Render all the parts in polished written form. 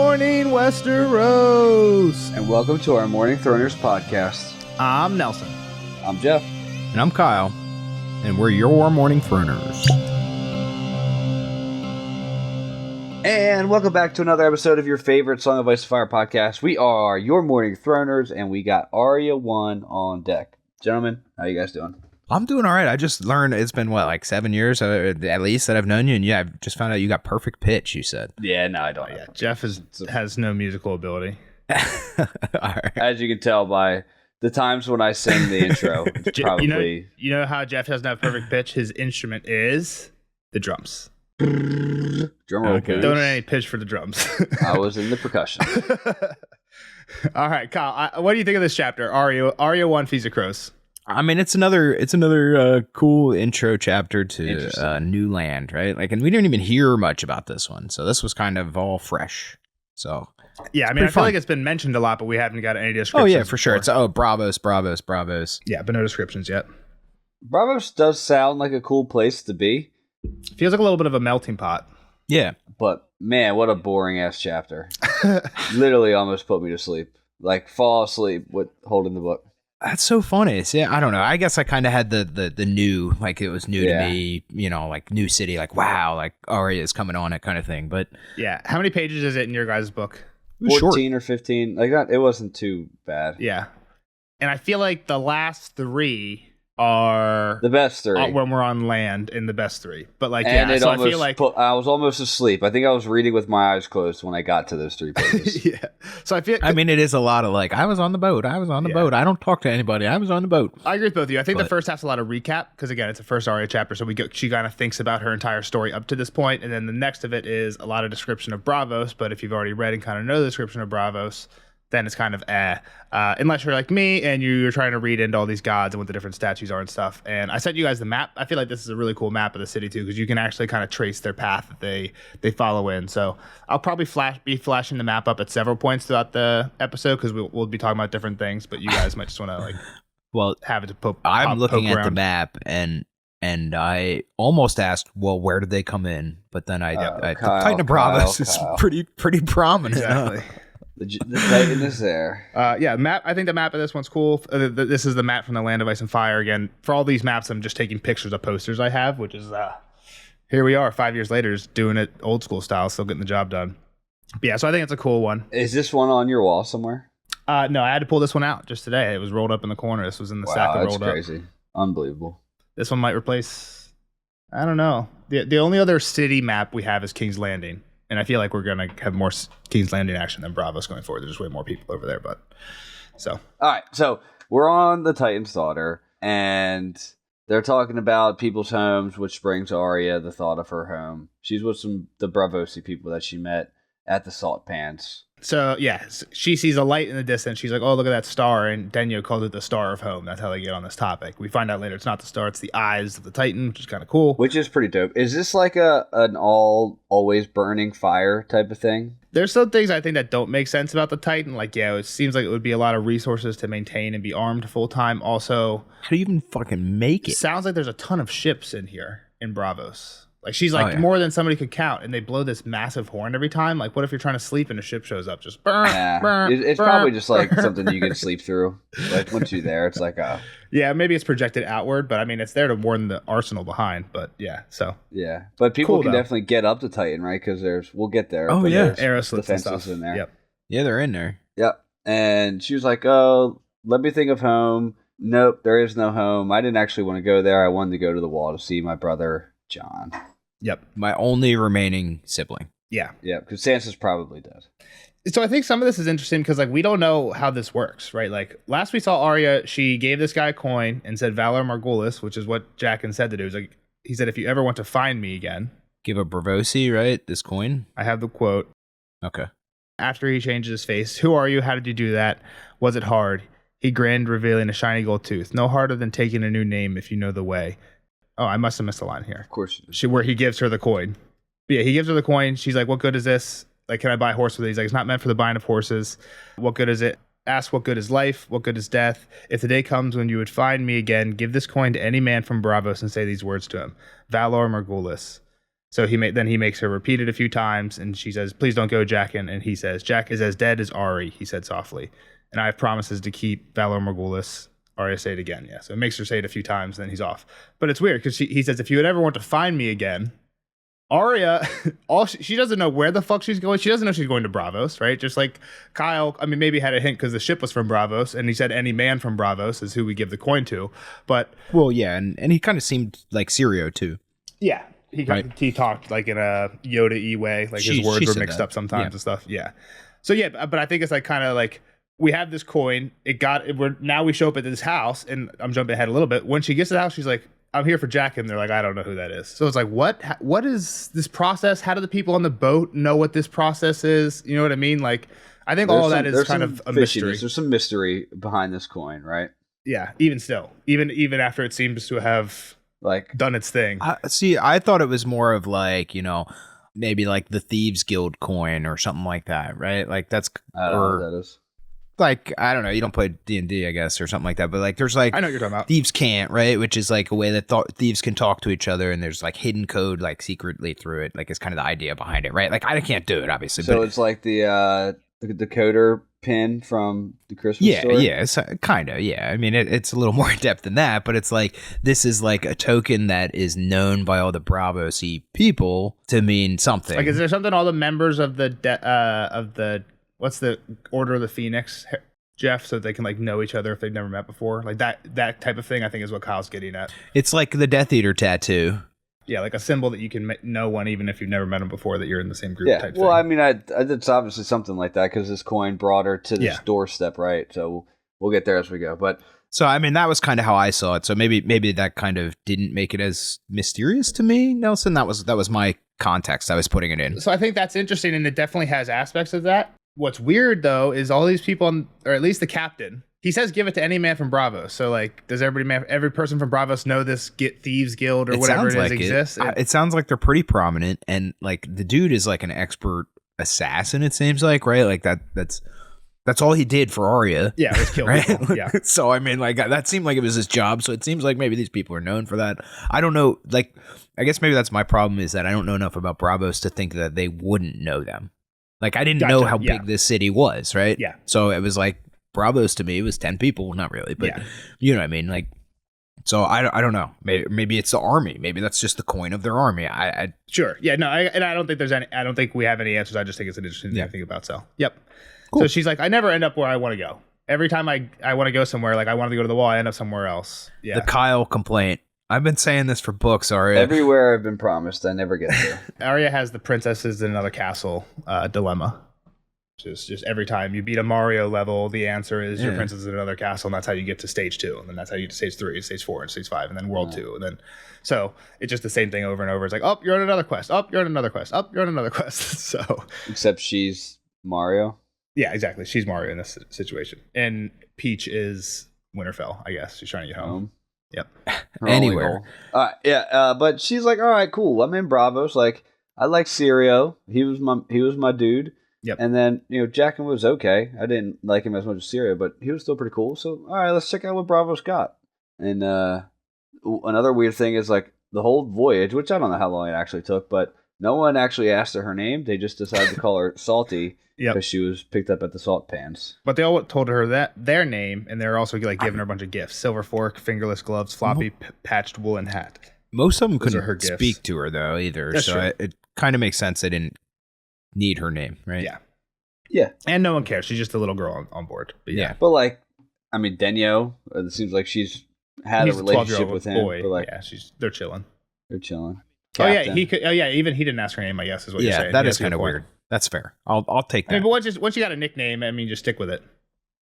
morning, Westeros! And welcome to our Morning Throners podcast. I'm Nelson. I'm Jeff. And I'm Kyle. And we're your Morning Throners. And welcome back to another episode of your favorite Song of Ice and Fire podcast. We are your Morning Throners, and we got Arya 1 on deck. Gentlemen, how you guys doing? I'm doing all right. I just learned it's been, 7 years at least that I've known you. And yeah, I've just found out you got perfect pitch, you said. Yeah, no, I don't. Yeah, Jeff has no musical ability. All right. As you can tell by the times when I sing the intro, it's probably... You know how Jeff doesn't have perfect pitch? His instrument is the drums. Drum roll, Okay. Don't have any pitch for the drums. I was in the percussion. All right, Kyle, what do you think of this chapter? Arya 1 Feast of Crows. I mean, it's another cool intro chapter to new land, right? And we didn't even hear much about this one, so this was kind of all fresh. So yeah, I mean, I feel like it's been mentioned a lot, but we haven't got any descriptions. Oh yeah, for sure. It's Bravos. Yeah, but no descriptions yet. Bravos does sound like a cool place to be. Feels like a little bit of a melting pot. Yeah, but man, what a boring ass chapter! Literally, almost put me to sleep. Fall asleep with holding the book. That's so funny. Yeah, I don't know. I guess I kind of had the new, it was new to me, new city, wow, Arya is coming on it kind of thing. But yeah, how many pages is it in your guys' book? 14 or 15. It wasn't too bad. Yeah. And I feel like the last three are the best three when we're on land in the best three. But I feel like I was almost asleep. I think I was reading with my eyes closed when I got to those 3 pages. Yeah. So I mean, it is a lot of I was on the boat. I was on the boat. I don't talk to anybody. I was on the boat. I agree with both of you. I think the first half's a lot of recap because again, it's the first Arya chapter, so she kind of thinks about her entire story up to this point, and then the next of it is a lot of description of Bravos. But if you've already read and kind of know the description of Bravos, then it's kind of unless you're like me and you're trying to read into all these gods and what the different statues are and stuff. And I sent you guys the map. I feel like this is a really cool map of the city too, because you can actually kind of trace their path that they follow in. So I'll probably be flashing the map up at several points throughout the episode because we'll be talking about different things, but you guys might just want to have it to pop. I'm looking at around the map and I almost asked, well, where did they come in? But then the Titan of Bravos is pretty prominent. Exactly. The Titan is there. Map. I think the map of this one's cool. This is the map from the Land of Ice and Fire. Again, for all these maps, I'm just taking pictures of posters I have, which is here we are 5 years later, just doing it old school style, still getting the job done. But yeah, so I think it's a cool one. Is this one on your wall somewhere? No, I had to pull this one out just today. It was rolled up in the corner. This was in the stack that rolled up. That's crazy. Unbelievable. This one might replace, I don't know. The only other city map we have is King's Landing. And I feel like we're going to have more King's Landing action than Bravos going forward. There's way more people over there, All right, so we're on the Titan's Daughter, and they're talking about people's homes, which brings Arya the thought of her home. She's with the Bravosi people that she met at the Salt Pans. So, yeah, she sees a light in the distance. She's like, oh, look at that star. And Denyo calls it the Star of Home. That's how they get on this topic. We find out later it's not the star. It's the eyes of the Titan, which is kind of cool. Which is pretty dope. Is this like an always burning fire type of thing? There's some things I think that don't make sense about the Titan. It seems like it would be a lot of resources to maintain and be armed full time. Also, how do you even fucking make it? Sounds like there's a ton of ships in here in Bravos. She's more than somebody could count, and they blow this massive horn every time. What if you're trying to sleep and a ship shows up? Just burn, burn. It's probably just something you can sleep through. Once you're there, it's yeah, maybe it's projected outward, but I mean, it's there to warn the arsenal behind. But yeah, so yeah, but people can definitely get up to Titan, right? Because we'll get there. Oh yeah, aeroslits and stuff in there. Yep. Yeah, they're in there. Yep. And she was like, "Oh, let me think of home. Nope, there is no home. I didn't actually want to go there. I wanted to go to the wall to see my brother John." Yep. My only remaining sibling. Yeah. Yeah, because Sansa's probably dead. So I think some of this is interesting because we don't know how this works, right? Last we saw Arya, she gave this guy a coin and said Valor Margulis, which is what Jaqen said to do. He said, if you ever want to find me again. Give a Bravosi, right? This coin? I have the quote. Okay. After he changes his face, who are you? How did you do that? Was it hard? He grinned, revealing a shiny gold tooth. No harder than taking a new name if you know the way. Oh, I must have missed a line here. Of course. Where he gives her the coin. But yeah, he gives her the coin. She's like, what good is this? Can I buy a horse with it? He's like, it's not meant for the buying of horses. What good is it? Ask what good is life? What good is death? If the day comes when you would find me again, give this coin to any man from Bravos and say these words to him. Valor Margulis. So he makes her repeat it a few times, and she says, "Please don't go, Jaqen." And he says, "Jack is as dead as Ari," he said softly. "And I have promises to keep, Valor Morgulis." Arya say it again, yeah. So it makes her say it a few times, and then he's off. But it's weird because he says, "If you would ever want to find me again," Arya, she doesn't know where the fuck she's going. She doesn't know she's going to Bravos, right? Just like Kyle, I mean, maybe had a hint because the ship was from Bravos, and he said any man from Bravos is who we give the coin to. But well, yeah, and he kind of seemed like Sirio too. Yeah, he talked like in a Yoda-y way, like his words were mixed up sometimes and stuff. Yeah, so yeah, but I think it's like kind of like we have this coin. Now we show up at this house, and I'm jumping ahead a little bit. When she gets to the house, she's like, "I'm here for Jack," and they're like, "I don't know who that is." So it's like, what is this process? How do the people on the boat know what this process is? You know what I mean? Like, I think all of that is kind of a mystery. There's some mystery behind this coin, right? Yeah, even still, even after it seems to have like done its thing. I thought it was more of like, maybe like the Thieves Guild coin or something like that, right? Like that's I don't know what that is. Like, I don't know, you don't play D&D, I guess, or something like that, but like there's like, I know what you're talking about. Thieves Can't, right? Which is like a way that thieves can talk to each other, and there's like hidden code like secretly through it. Like it's kind of the idea behind it, right? Like I can't do it, obviously. So but it's like the decoder pin from the Christmas story? Yeah, it's kind of, yeah. I mean, it's a little more in depth than that, but it's like, this is like a token that is known by all the Bravos-y people to mean something. Like, is there something all the members of the what's the Order of the Phoenix, Jeff, so they can like know each other if they've never met before? Like that type of thing, I think is what Kyle's getting at. It's like the Death Eater tattoo. Yeah, like a symbol that you can know one even if you've never met them before, that you're in the same group. Yeah, type well, thing. I mean, it's obviously something like that because this coin brought her to this doorstep, right? So we'll get there as we go. But so, I mean, that was kind of how I saw it. So maybe that kind of didn't make it as mysterious to me, Nelson. That was my context I was putting it in. So I think that's interesting, and it definitely has aspects of that. What's weird though is all these people, or at least the captain, he says give it to any man from Bravos. So like, does every person from Bravos know this Thieves Guild or whatever it is exists? It sounds like they're pretty prominent, and like the dude is like an expert assassin. It seems like, right? Like that's all he did for Arya. Yeah, it was kill right? people. Yeah. So I mean, like that seemed like it was his job. So it seems like maybe these people are known for that. I don't know. Like, I guess maybe that's my problem, is that I don't know enough about Bravos to think that they wouldn't know them. Like, I didn't know how big this city was, right? Yeah. So it was like, Bravos to me was 10 people. Not really, but you know what I mean? Like, so I don't know. Maybe it's the army. Maybe that's just the coin of their army. Sure. Yeah, no, I don't think I don't think we have any answers. I just think it's an interesting thing to think about. So, yep. Cool. So she's like, I never end up where I want to go. Every time I want to go somewhere, like I wanted to go to the wall, I end up somewhere else. Yeah. The Kyle complaint. I've been saying this for books, Arya. Everywhere I've been promised, I never get there. Arya has the princesses in another castle dilemma. Just every time you beat a Mario level, the answer is your princess is in another castle, and that's how you get to stage 2, and then that's how you get to stage 3, stage 4, and stage 5, and then world 2, and then so it's just the same thing over and over. It's like, oh, you're on another quest. Oh, you're on another quest. Oh, you're on another quest. So except she's Mario. Yeah, exactly. She's Mario in this situation, and Peach is Winterfell. I guess she's trying to get home. Yep. Anywhere. But she's like, all right, cool. I'm in Bravos. Like, I like Sirio. He was my dude. Yep. And then, Jaqen was okay. I didn't like him as much as Sirio, but he was still pretty cool. So, all right, let's check out what Bravos got. And another weird thing is, like, the whole voyage, which I don't know how long it actually took, but no one actually asked her name. They just decided to call her Salty because she was picked up at the salt pans. But they all told her that their name, and they're also like giving her a bunch of gifts: silver fork, fingerless gloves, floppy patched woolen hat. Most of them couldn't speak to her though either, That's true. It kind of makes sense they didn't need her name, right? Yeah. And no one cares. She's just a little girl on board. But yeah. But like, I mean, Denyo, it seems like she's had a relationship with him. Boy. But like, they're chilling. They're chilling. Captain. Even he didn't ask her name, I guess, is what you're saying. That is kind of weird. That's fair. I'll take that. I mean, but once you got a nickname, I mean, just stick with it.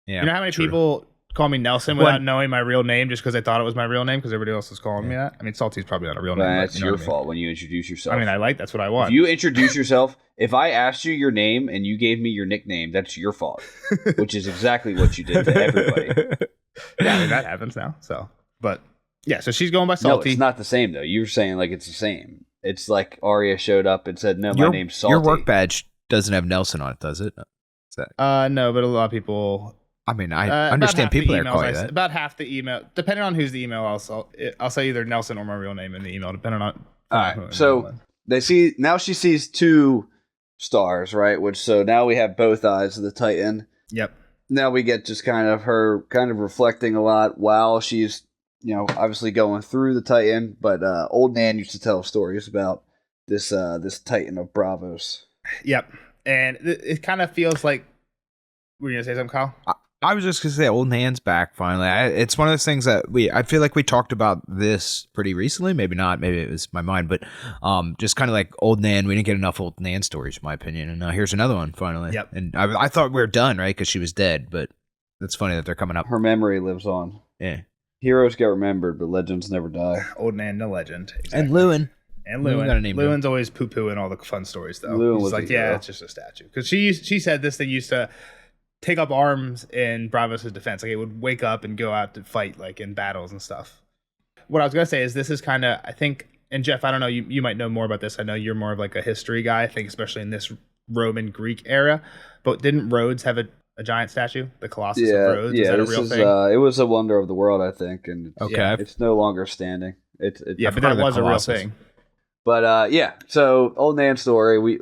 Yeah. You know how many people call me Nelson without knowing my real name just because they thought it was my real name because everybody else was calling me that? I mean, Salty's probably not a real name. That's your fault when you introduce yourself. I mean, that's what I want. If you introduce yourself, if I asked you your name and you gave me your nickname, that's your fault, which is exactly what you did to everybody. Yeah, I mean, that happens now. So, but yeah, so she's going by Salty. No, it's not the same though. You're saying like it's the same. It's like Arya showed up and said, "No, my name's Salty." Your work badge doesn't have Nelson on it, does it? No, but a lot of people. I mean, I understand people that call you that. About half the email, depending on who's the email, I'll say either Nelson or my real name in the email, depending on. All right, so she sees two stars, right? So now we have both eyes of the Titan. Yep. Now we get just kind of her kind of reflecting a lot while she's, obviously going through the Titan. But old Nan used to tell stories about this Titan of Bravos. Yep. And it kind of feels like, were you gonna say something, Kyle? I was just gonna say, old Nan's back finally. It's one of those things that I feel like we talked about this pretty recently. Maybe not. Maybe it was my mind, but just kind of like old Nan. We didn't get enough old Nan stories, in my opinion. And here's another one finally. Yep. And I thought we were done, right? Because she was dead, but it's funny that they're coming up. Her memory lives on. Yeah. Heroes get remembered, but legends never die. Old Nan, no legend. Exactly. And Lewin. And Lewin's always poo-pooing all the fun stories, though. Lewin He's was like, it's just a statue. Because she said this thing used to take up arms in Bravos' defense. Like, it would wake up and go out to fight, like, in battles and stuff. What I was going to say is this is kind of, I think, and Jeff, I don't know, you might know more about this. I know you're more of, like, a history guy, I think, especially in this Roman Greek era. But didn't Rhodes have a giant statue? The Colossus of Rhodes? Yeah, is that a real thing? It was a wonder of the world, I think. And it's no longer standing. But that was a real thing. But, so old Nan's story,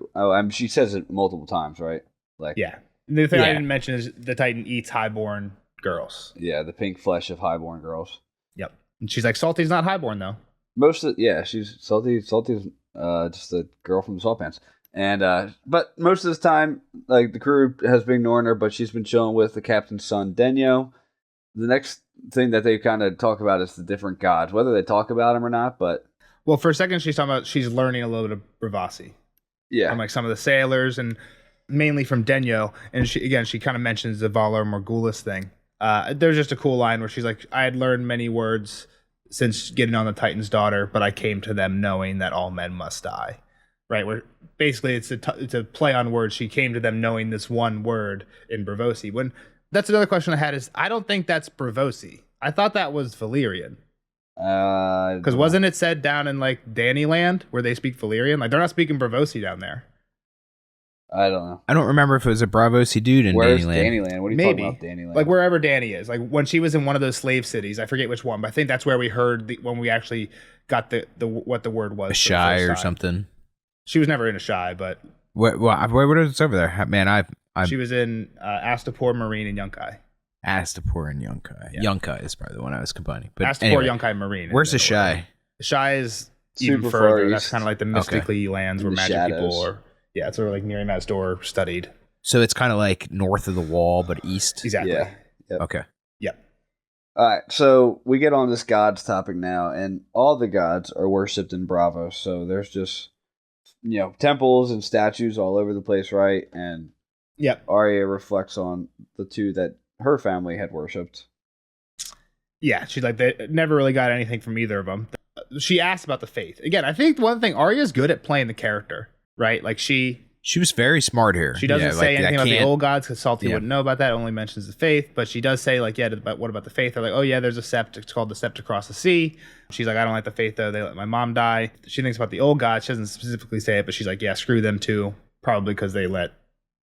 she says it multiple times, right? Like, yeah. The thing I didn't mention is the Titan eats highborn girls. Yeah, the pink flesh of highborn girls. Yep. And she's like, Salty's not highborn, though. She's Salty's just a girl from the Salt Pans. And, but most of this time, like, the crew has been ignoring her, but she's been chilling with the captain's son, Denyo. The next thing that they kind of talk about is the different gods, whether they talk about them or not, but... Well, for a second, she's talking about she's learning a little bit of Bravasi. Yeah. From, like, some of the sailors and... mainly from Denyo, and she kind of mentions the Valar Morghulis thing. There's just a cool line where she's like, I had learned many words since getting on the Titan's daughter, but I came to them knowing that all men must die. Right? Where basically it's a play on words. She came to them knowing this one word in Bravosi. When that's another question I had is, I don't think that's Bravosi. I thought that was Valyrian. Because wasn't it said down in like Danyland where they speak Valyrian? Like they're not speaking Bravosi down there. I don't know. I don't remember if it was a Bravosi dude in Where's Danyland. Danyland? What are you Maybe. talking about, Danyland? Like wherever Dany is. Like when she was in one of those slave cities, I forget which one, but I think that's where we heard when we actually got the what the word was. A shy or something. She was never in a shy, but what is over there? Man, she was in Astapor, Marine, and Yunkai. Astapor and Yunkai. Yeah. Yunkai is probably the one I was combining. But Astapor, anyway, Yunkai, Marine. Where's the shy? The shy is super even further. far That's east. kind of like the mystically lands where magic shadows. people are. Yeah, it's sort of like Miriam's Door studied. So it's kind of like north of the wall, but east. Exactly. Yeah. Yep. Okay. Yep. All right, so we get on this gods topic now, and all the gods are worshipped in Bravos. So there's just temples and statues all over the place, right? And yep. Arya reflects on the two that her family had worshipped. Yeah, she's like, they never really got anything from either of them. She asked about the faith. Again, I think one thing, Arya's good at playing the character, right? Like she was very smart here. She doesn't say anything about the old gods because Salty wouldn't know about that. Only mentions the faith, but she does say like, but what about the faith? They're like, oh yeah, there's a sept. It's called the Sept Across the Sea. She's like, I don't like the faith though. They let my mom die. She thinks about the old gods. She doesn't specifically say it, but she's like, yeah, screw them too. Probably because they let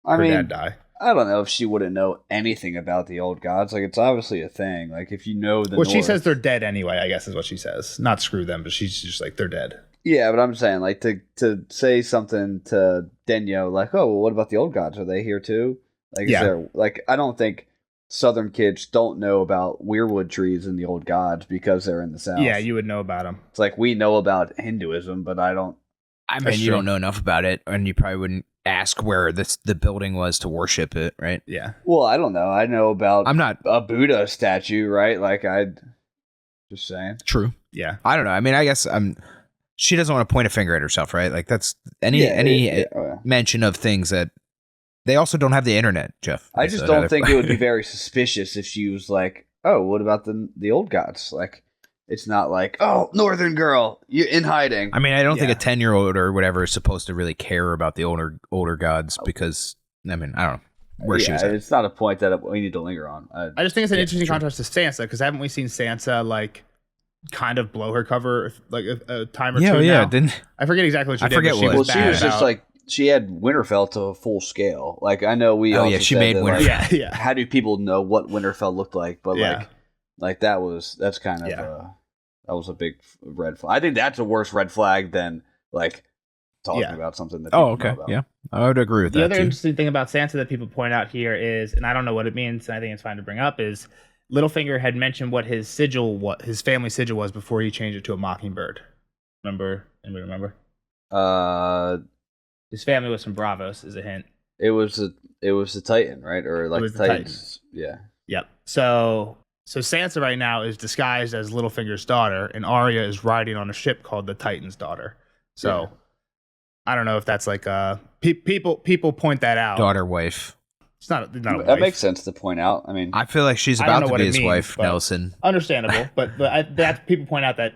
her dad die. I don't know if she wouldn't know anything about the old gods. Like, it's obviously a thing. Like, if you know the she says they're dead anyway, I guess is what she says. Not screw them, but she's just like, they're dead. Yeah, but I'm saying, like, to say something to Denyo, like, oh, well, what about the old gods? Are they here too? Like, is there, like, I don't think Southern kids don't know about weirwood trees and the old gods because they're in the South. Yeah, you would know about them. It's like, we know about Hinduism, but I don't. I mean, you don't know enough about it, and you probably wouldn't ask where the building was to worship it, right? Yeah. Well, I don't know. I know about I'm not a Buddha statue, right? Like, just saying. True. Yeah. I don't know. I mean, I guess she doesn't want to point a finger at herself, right? Like that's any mention of things that they also don't have the internet, Jeff. I just don't think it would be very suspicious if she was like, oh, what about the old gods? Like, it's not like, oh, Northern girl, you're in hiding. I mean, I don't think a 10-year-old or whatever is supposed to really care about the older gods because, I mean, I don't know where she was at. It's not a point that we need to linger on. I just think it's an interesting contrast to Sansa because haven't we seen Sansa like kind of blow her cover like a time or two now? Yeah, I forget exactly what she did. Forget what. She was just like, she had Winterfell to a full scale. Like, I know we also she said made that, Winterfell. Like, how do people know what Winterfell looked like? But like that's kind of that was a big red flag. I think that's a worse red flag than like talking about something that people Oh, okay. know about. Yeah. I would agree with The that other too. interesting thing about Sansa that people point out here is, and I don't know what it means, and I think it's fine to bring up, is Littlefinger had mentioned what his sigil, what his family sigil was before he changed it to a mockingbird. Remember? Anybody remember? His family was from Bravos, is a hint. It was the Titan, right? Or like was the Titans. Yeah. Yep. So Sansa right now is disguised as Littlefinger's daughter, and Arya is riding on a ship called the Titan's daughter. So I don't know if that's like people point that out. Daughter, wife. It's not a That wife. makes sense to point out. I mean, I feel like she's I don't about know to what be it his means, wife, but- Nelson. Understandable, but that people point out that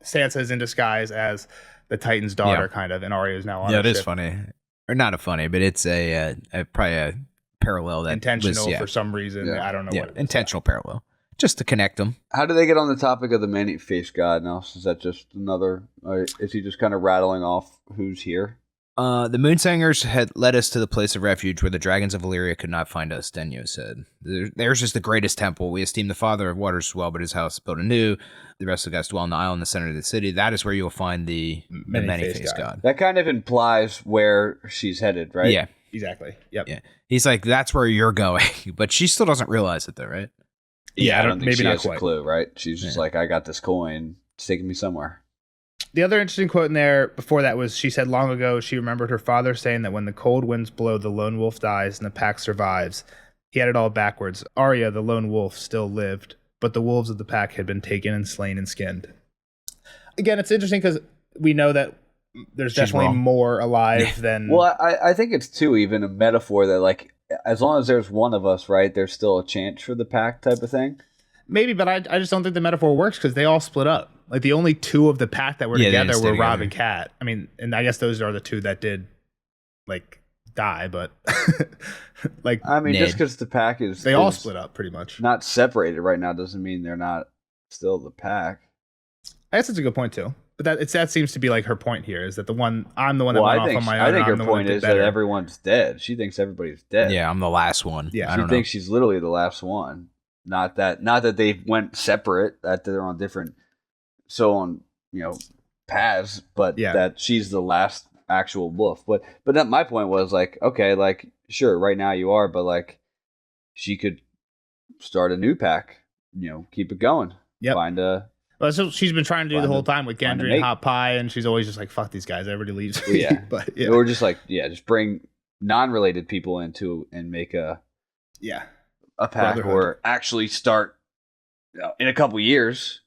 Sansa is in disguise as the Titan's daughter, kind of, and Arya is now on. Yeah, a it is ship. funny, or not a funny, but it's a probably a parallel that Intentional was, for some reason. Yeah. I don't know what it is. intentional parallel, just to connect them. how do they get on the topic of the many-faced god now? Is that just another? Is he just kind of rattling off who's here? The Moonsingers had led us to the place of refuge where the dragons of Valyria could not find us, Denyo said. Theirs is the greatest temple. We esteem the Father of Waters as well, but his house is built anew. The rest of the guys dwell in the isle in the center of the city. That is where you'll find the many-faced god. That kind of implies where she's headed, right? Yeah. Exactly. Yep. Yeah. He's like, that's where you're going. But she still doesn't realize it, though, right? Yeah, I don't think maybe she not has quite. a clue, right? She's just like, I got this coin. It's taking me somewhere. The other interesting quote in there before that was she said long ago she remembered her father saying that when the cold winds blow, the lone wolf dies and the pack survives. He had it all backwards. Arya, the lone wolf, still lived, but the wolves of the pack had been taken and slain and skinned. Again, it's interesting because we know that there's definitely wrong. more alive than... Well, I think it's too even a metaphor that like as long as there's one of us, right, there's still a chance for the pack type of thing. Maybe, but I just don't think the metaphor works because they all split up. Like the only two of the pack that were Yeah, they together didn't stay were Robb together. and Cat. I mean, and I guess those are the two that did like die, but like I mean, Ned. just because the pack is they all is split up pretty much. not separated right now doesn't mean they're not still the pack. I guess that's a good point too. But that seems to be like her point here is that I'm the one that Well, went I off think on my I own. think I'm her the one point did is that better. everyone's dead. She thinks everybody's dead. Yeah, I'm the last one. Yeah. I She don't know. thinks she's literally the last one. Not that they went separate, that they're on different paths, but Yeah. that she's the last actual wolf. But that my point was like, okay, like sure, right now you are, but like she could start a new pack, keep it going. Yep. Find a Well, that's what she's been trying to do the Find whole a- time with find a Gendry mate. and Hot Pie, and she's always just like, fuck these guys, everybody leaves. Yeah. But yeah. or just like just bring non-related people into and make a Yeah. pack Brotherhood. or actually start in a couple years,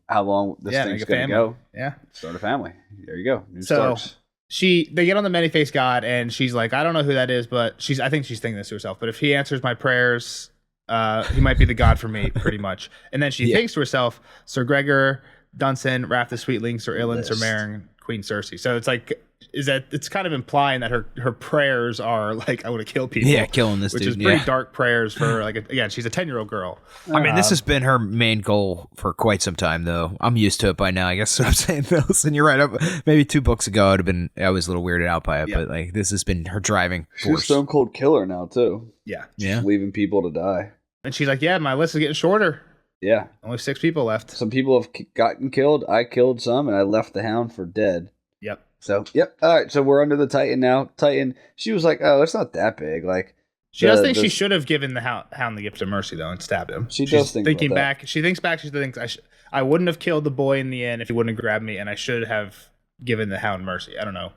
how long this Yeah, thing's make a going to family. go. Yeah. Start a family. There you go. New So- Starks. They get on the many-faced god, and she's like, I don't know who that is, but I think she's thinking this to herself. But if he answers my prayers, he might be the god for me, pretty much. And then she thinks to herself, Sir Gregor, Dunson, Wrath the Sweetling, Sir Ilyn, Sir List. Meryn, Queen Cersei. So it's like, it's kind of implying that her prayers are like, I want to kill people. Yeah, killing this which dude. is pretty yeah. dark prayers for like again, she's a 10-year-old girl. I mean, this has been her main goal for quite some time, though. I'm used to it by now. I guess what I'm saying, Phyllis. And you're right. Maybe 2 books ago, I was a little weirded out by it, Yeah. but like this has been her driving She's a force. stone cold killer now too. Yeah. Yeah. Just leaving people to die. And she's like, yeah, my list is getting shorter. Yeah. Only 6 people left. Some people have gotten killed. I killed some, and I left the Hound for dead. Yep. So, yep. All right. So we're under the Titan now. Titan. She was like, "Oh, it's not that big." Like She does think she should have given the hound the gift of mercy though and stabbed him. She She's does think thinking about that. back. She thinks back. She thinks I wouldn't have killed the boy in the end if he wouldn't have grabbed me, and I should have given the hound mercy. I don't know.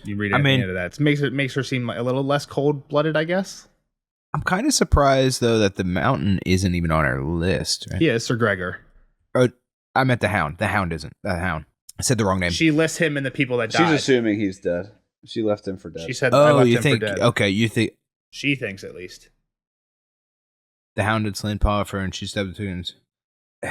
You read anything into that? It makes her seem a little less cold blooded, I guess. I'm kind of surprised though that the mountain isn't even on her list. Right? Yeah, Sir Gregor. Oh, I meant the Hound. The Hound isn't. The Hound. I said the wrong name. She lists him in the people that She's died. assuming he's dead. She left him for dead. She said, I oh, left you him think? for dead. Okay, you think She thinks at least. the Hound had slain Potiphar and she stabbed the twins.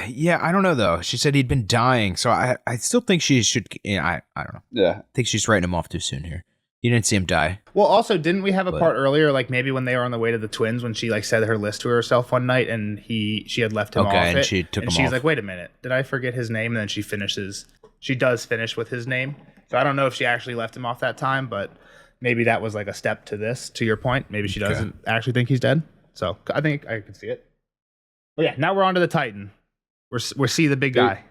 Yeah, I don't know though. She said he'd been dying, so I still think she should. I don't know. Yeah. I think she's writing him off too soon here. You didn't see him die. Well, also, didn't we have a But- part earlier, like maybe when they were on the way to the twins, when she like said her list to herself one night, and she had left him Okay, off and it, she took and him she's off. like, wait a minute, did I forget his name? And then she finishes. She does finish with his name. So I don't know if she actually left him off that time, but maybe that was like a step to this. To your point, maybe she doesn't actually think he's dead. So I think I can see it. But yeah, now we're on to the Titan. We see the big Dude. guy.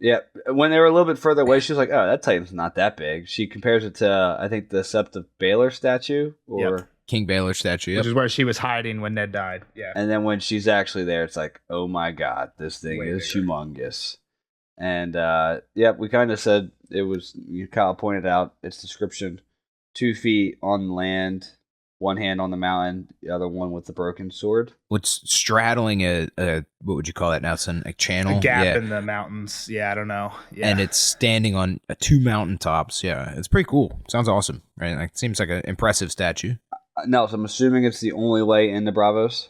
Yeah, when they were a little bit further away, she was like, "Oh, that Titan's not that big." She compares it to, I think, the Sept of Baylor statue, or King Baylor statue, which is where she was hiding when Ned died. Yeah, and then when she's actually there, it's like, "Oh my God, this thing is bigger. humongous." And we kind of said it was. Kyle pointed out its description: 2 feet on land, one hand on the mountain, the other one with the broken sword. What's straddling a what would you call that, Nelson? A channel? A gap in the mountains. Yeah, I don't know. Yeah. And it's standing on 2 mountaintops. Yeah, it's pretty cool. Sounds awesome, right? Like, seems like an impressive statue. No, so I'm assuming it's the only way into Bravos.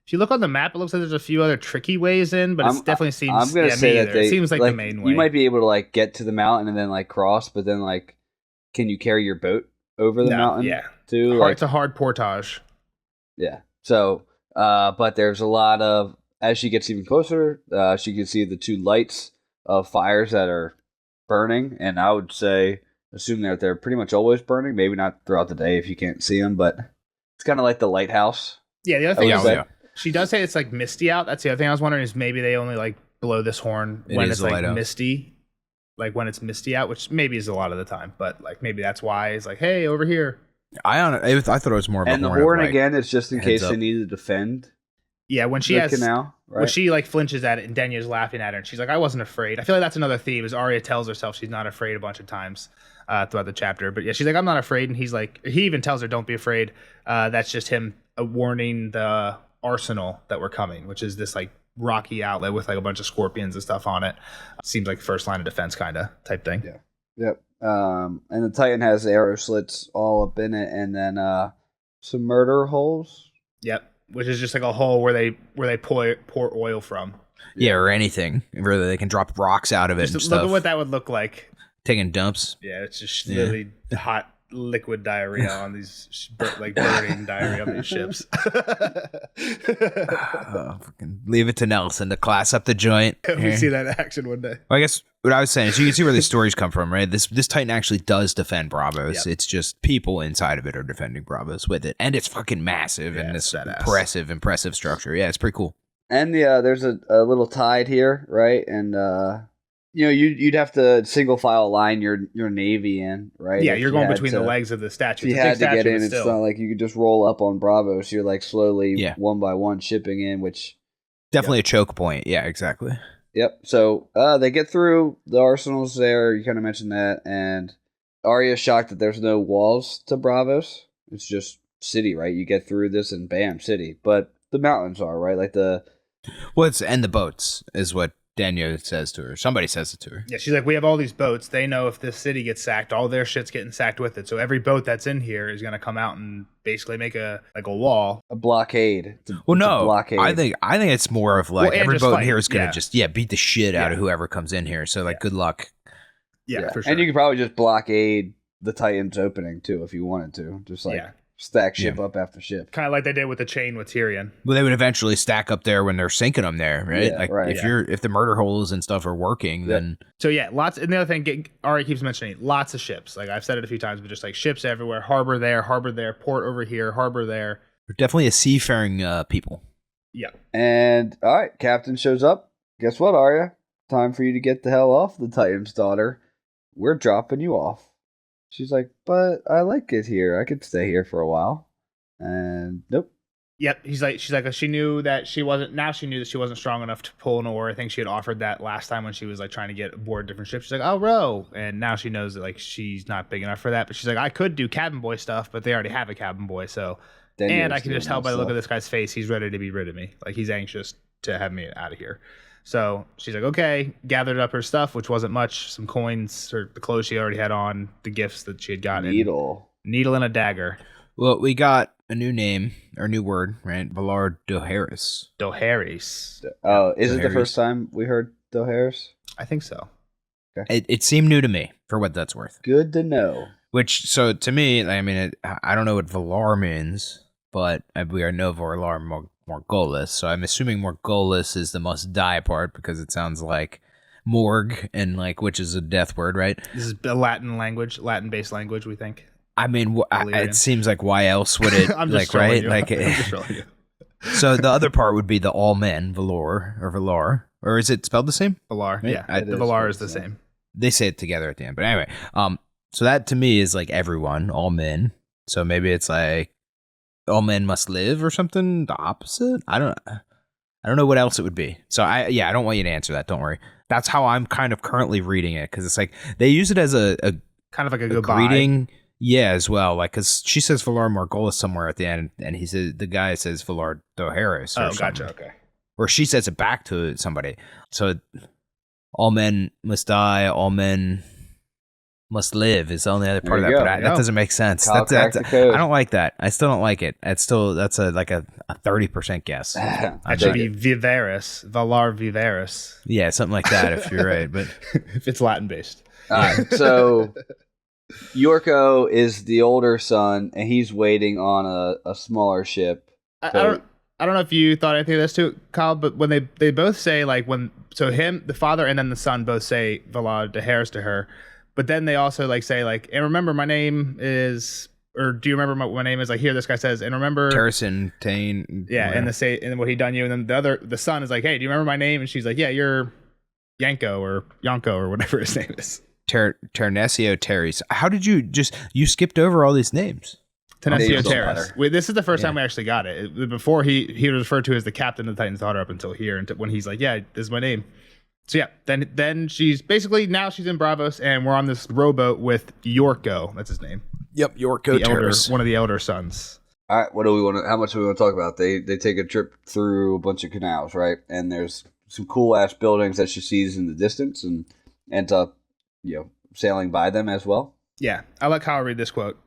If you look on the map, it looks like there's a few other tricky ways in, but it definitely seems. I'm gonna say that it seems like the main way. You might be able to like get to the mountain and then like cross, but then like, can you carry your boat over the mountain? Yeah, too. It's a hard portage. Yeah. So, but there's a lot of, as she gets even closer, she can see the 2 lights of fires that are burning, and I would assume that they're pretty much always burning. Maybe not throughout the day if you can't see them, but it's kind of like the lighthouse. Yeah. The other thing is, she does say it's like misty out. That's the other thing I was wondering, is maybe they only like blow this horn when it's like misty, like when it's misty out, which maybe is a lot of the time, but like maybe that's why it's like, hey, over here. I thought it was more of a horn. And the horn like, again, it's just in case they need to defend. Yeah, when she has canal, right? When she like flinches at it and Denya's laughing at her and she's like, I wasn't afraid. I feel like that's another theme, is Arya tells herself she's not afraid a bunch of times throughout the chapter. But yeah, she's like, I'm not afraid, and he's like, he even tells her, don't be afraid. That's just him warning the arsenal that we're coming, which is this like rocky outlet with like a bunch of scorpions and stuff on it. Seems like first line of defense kind of type thing. Yeah. Yep. And the Titan has arrow slits all up in it, and then some murder holes. Yep. Which is just like a hole where they pour oil from. Yeah, or anything. Really, they can drop rocks out of it. Just look at what that would look like. Taking dumps. Yeah, it's just literally hot liquid diarrhea on these, like burning diarrhea on these ships. Leave it to Nelson to class up the joint. We see that in action one day. Well, I guess what I was saying is you can see where these stories come from, right? This Titan actually does defend Bravos. Yep. It's just people inside of it are defending Bravos with it, and it's fucking massive in this impressive structure. Yeah, it's pretty cool. And there's a little tide here, right? And you'd have to single file line your navy in, right? Yeah, you're going between the legs of the statue. You had to get in. It's not like you could just roll up on Bravos. You're like slowly one by one shipping in, which definitely a choke point. Yeah, exactly. Yep. So they get through the arsenals there. You kind of mentioned that, and Arya's shocked that there's no walls to Bravos. It's just city, right? You get through this and bam, city. But the mountains are, right? Like the boats is what Danya says to her. Somebody says it to her. Yeah, she's like, we have all these boats. They know if this city gets sacked, all their shit's getting sacked with it. So every boat that's in here is going to come out and basically make a wall. A blockade. Blockade. I think it's more of like every boat in here is going to just beat the shit out of whoever comes in here. So like good luck. Yeah, for sure. And you could probably just blockade the Titan's opening too if you wanted to. Just like stack ship up after ship. Kind of like they did with the chain with Tyrion. Well, they would eventually stack up there when they're sinking them there, right? Yeah, if the murder holes and stuff are working, then so lots. And the other thing, Arya keeps mentioning lots of ships. Like I've said it a few times, but just like ships everywhere, harbor there, port over here, harbor there. They're definitely a seafaring people. Yeah. And all right, Captain shows up. Guess what, Arya? Time for you to get the hell off the Titan's daughter. We're dropping you off. She's like, but I like it here. I could stay here for a while. And nope. Yep. She's like, she knew that she wasn't strong enough to pull an oar. I think she had offered that last time when she was like trying to get aboard different ships. She's like, I'll row. And now she knows that like she's not big enough for that. But she's like, I could do cabin boy stuff, but they already have a cabin boy. So, and I can just tell by the look of this guy's face, he's ready to be rid of me. Like he's anxious to have me out of here. So she's like, okay, gathered up her stuff, which wasn't much, some coins, or the clothes she already had on, the gifts that she had gotten. Needle and a dagger. Well, we got a new name, or new word, right? Valar Dohaeris. Oh, is it the first time we heard Dohaeris? I think so. Okay. It seemed new to me, for what that's worth. Good to know. Which, so to me, I mean, I don't know what Valar means, but we are no Valar Morghulis, so I'm assuming Morghulis is the must die part because it sounds like morgue and like, which is a death word, right? This is a Latin-based language, we think. I mean, it seems like why else would it like, right? You. Like, so the other part would be the all men, Valar, Or is it spelled the same? Valar. Right? Yeah, the Valar is the same. They say it together at the end. But anyway, so that to me is like everyone, all men. So maybe it's like all men must live or something. The opposite. I don't know what else it would be. So I don't want you to answer that. Don't worry. That's how I'm kind of currently reading it, because it's like they use it as a kind of like a goodbye. greeting. Yeah, as well. Like, because she says Valar Morghulis somewhere at the end, and he says the guy says Valar Dohaeris. Oh, gotcha. Okay. Or she says it back to somebody. So all men must die. All men must live is the only other part of that. But that doesn't make sense. I don't like that. I still don't like it. That's a 30% guess. That should be Viveris, Valar Viveris. Yeah, something like that. If you're right, but if it's Latin based. All right, so Yorko is the older son, and he's waiting on a smaller ship. I don't know if you thought anything of this too, Kyle, but when they both say the father and then the son both say Valar Dohaeris to her, but then they also say and remember my name is, or do you remember my name is, here this guy says, and remember Terrasin Tane. Yeah, and what he done you, and then the son is like, hey, do you remember my name? And she's like, yeah, you're Yanko or whatever his name is. Ternesio Terres. How did you skipped over all these names? Tennesio Terrace. This is the first time we actually got it. Before he was referred to as the captain of the Titan's daughter up until here, and when he's like, yeah, this is my name. So yeah, then she's basically, now she's in Bravos, and we're on this rowboat with Yorko. That's his name. Yep, Yorko Terrace, one of the elder sons. All right, how much do we want to talk about? They take a trip through a bunch of canals, right? And there's some cool ass buildings that she sees in the distance, and ends up, sailing by them as well. Yeah, I'll let Kyle read this quote.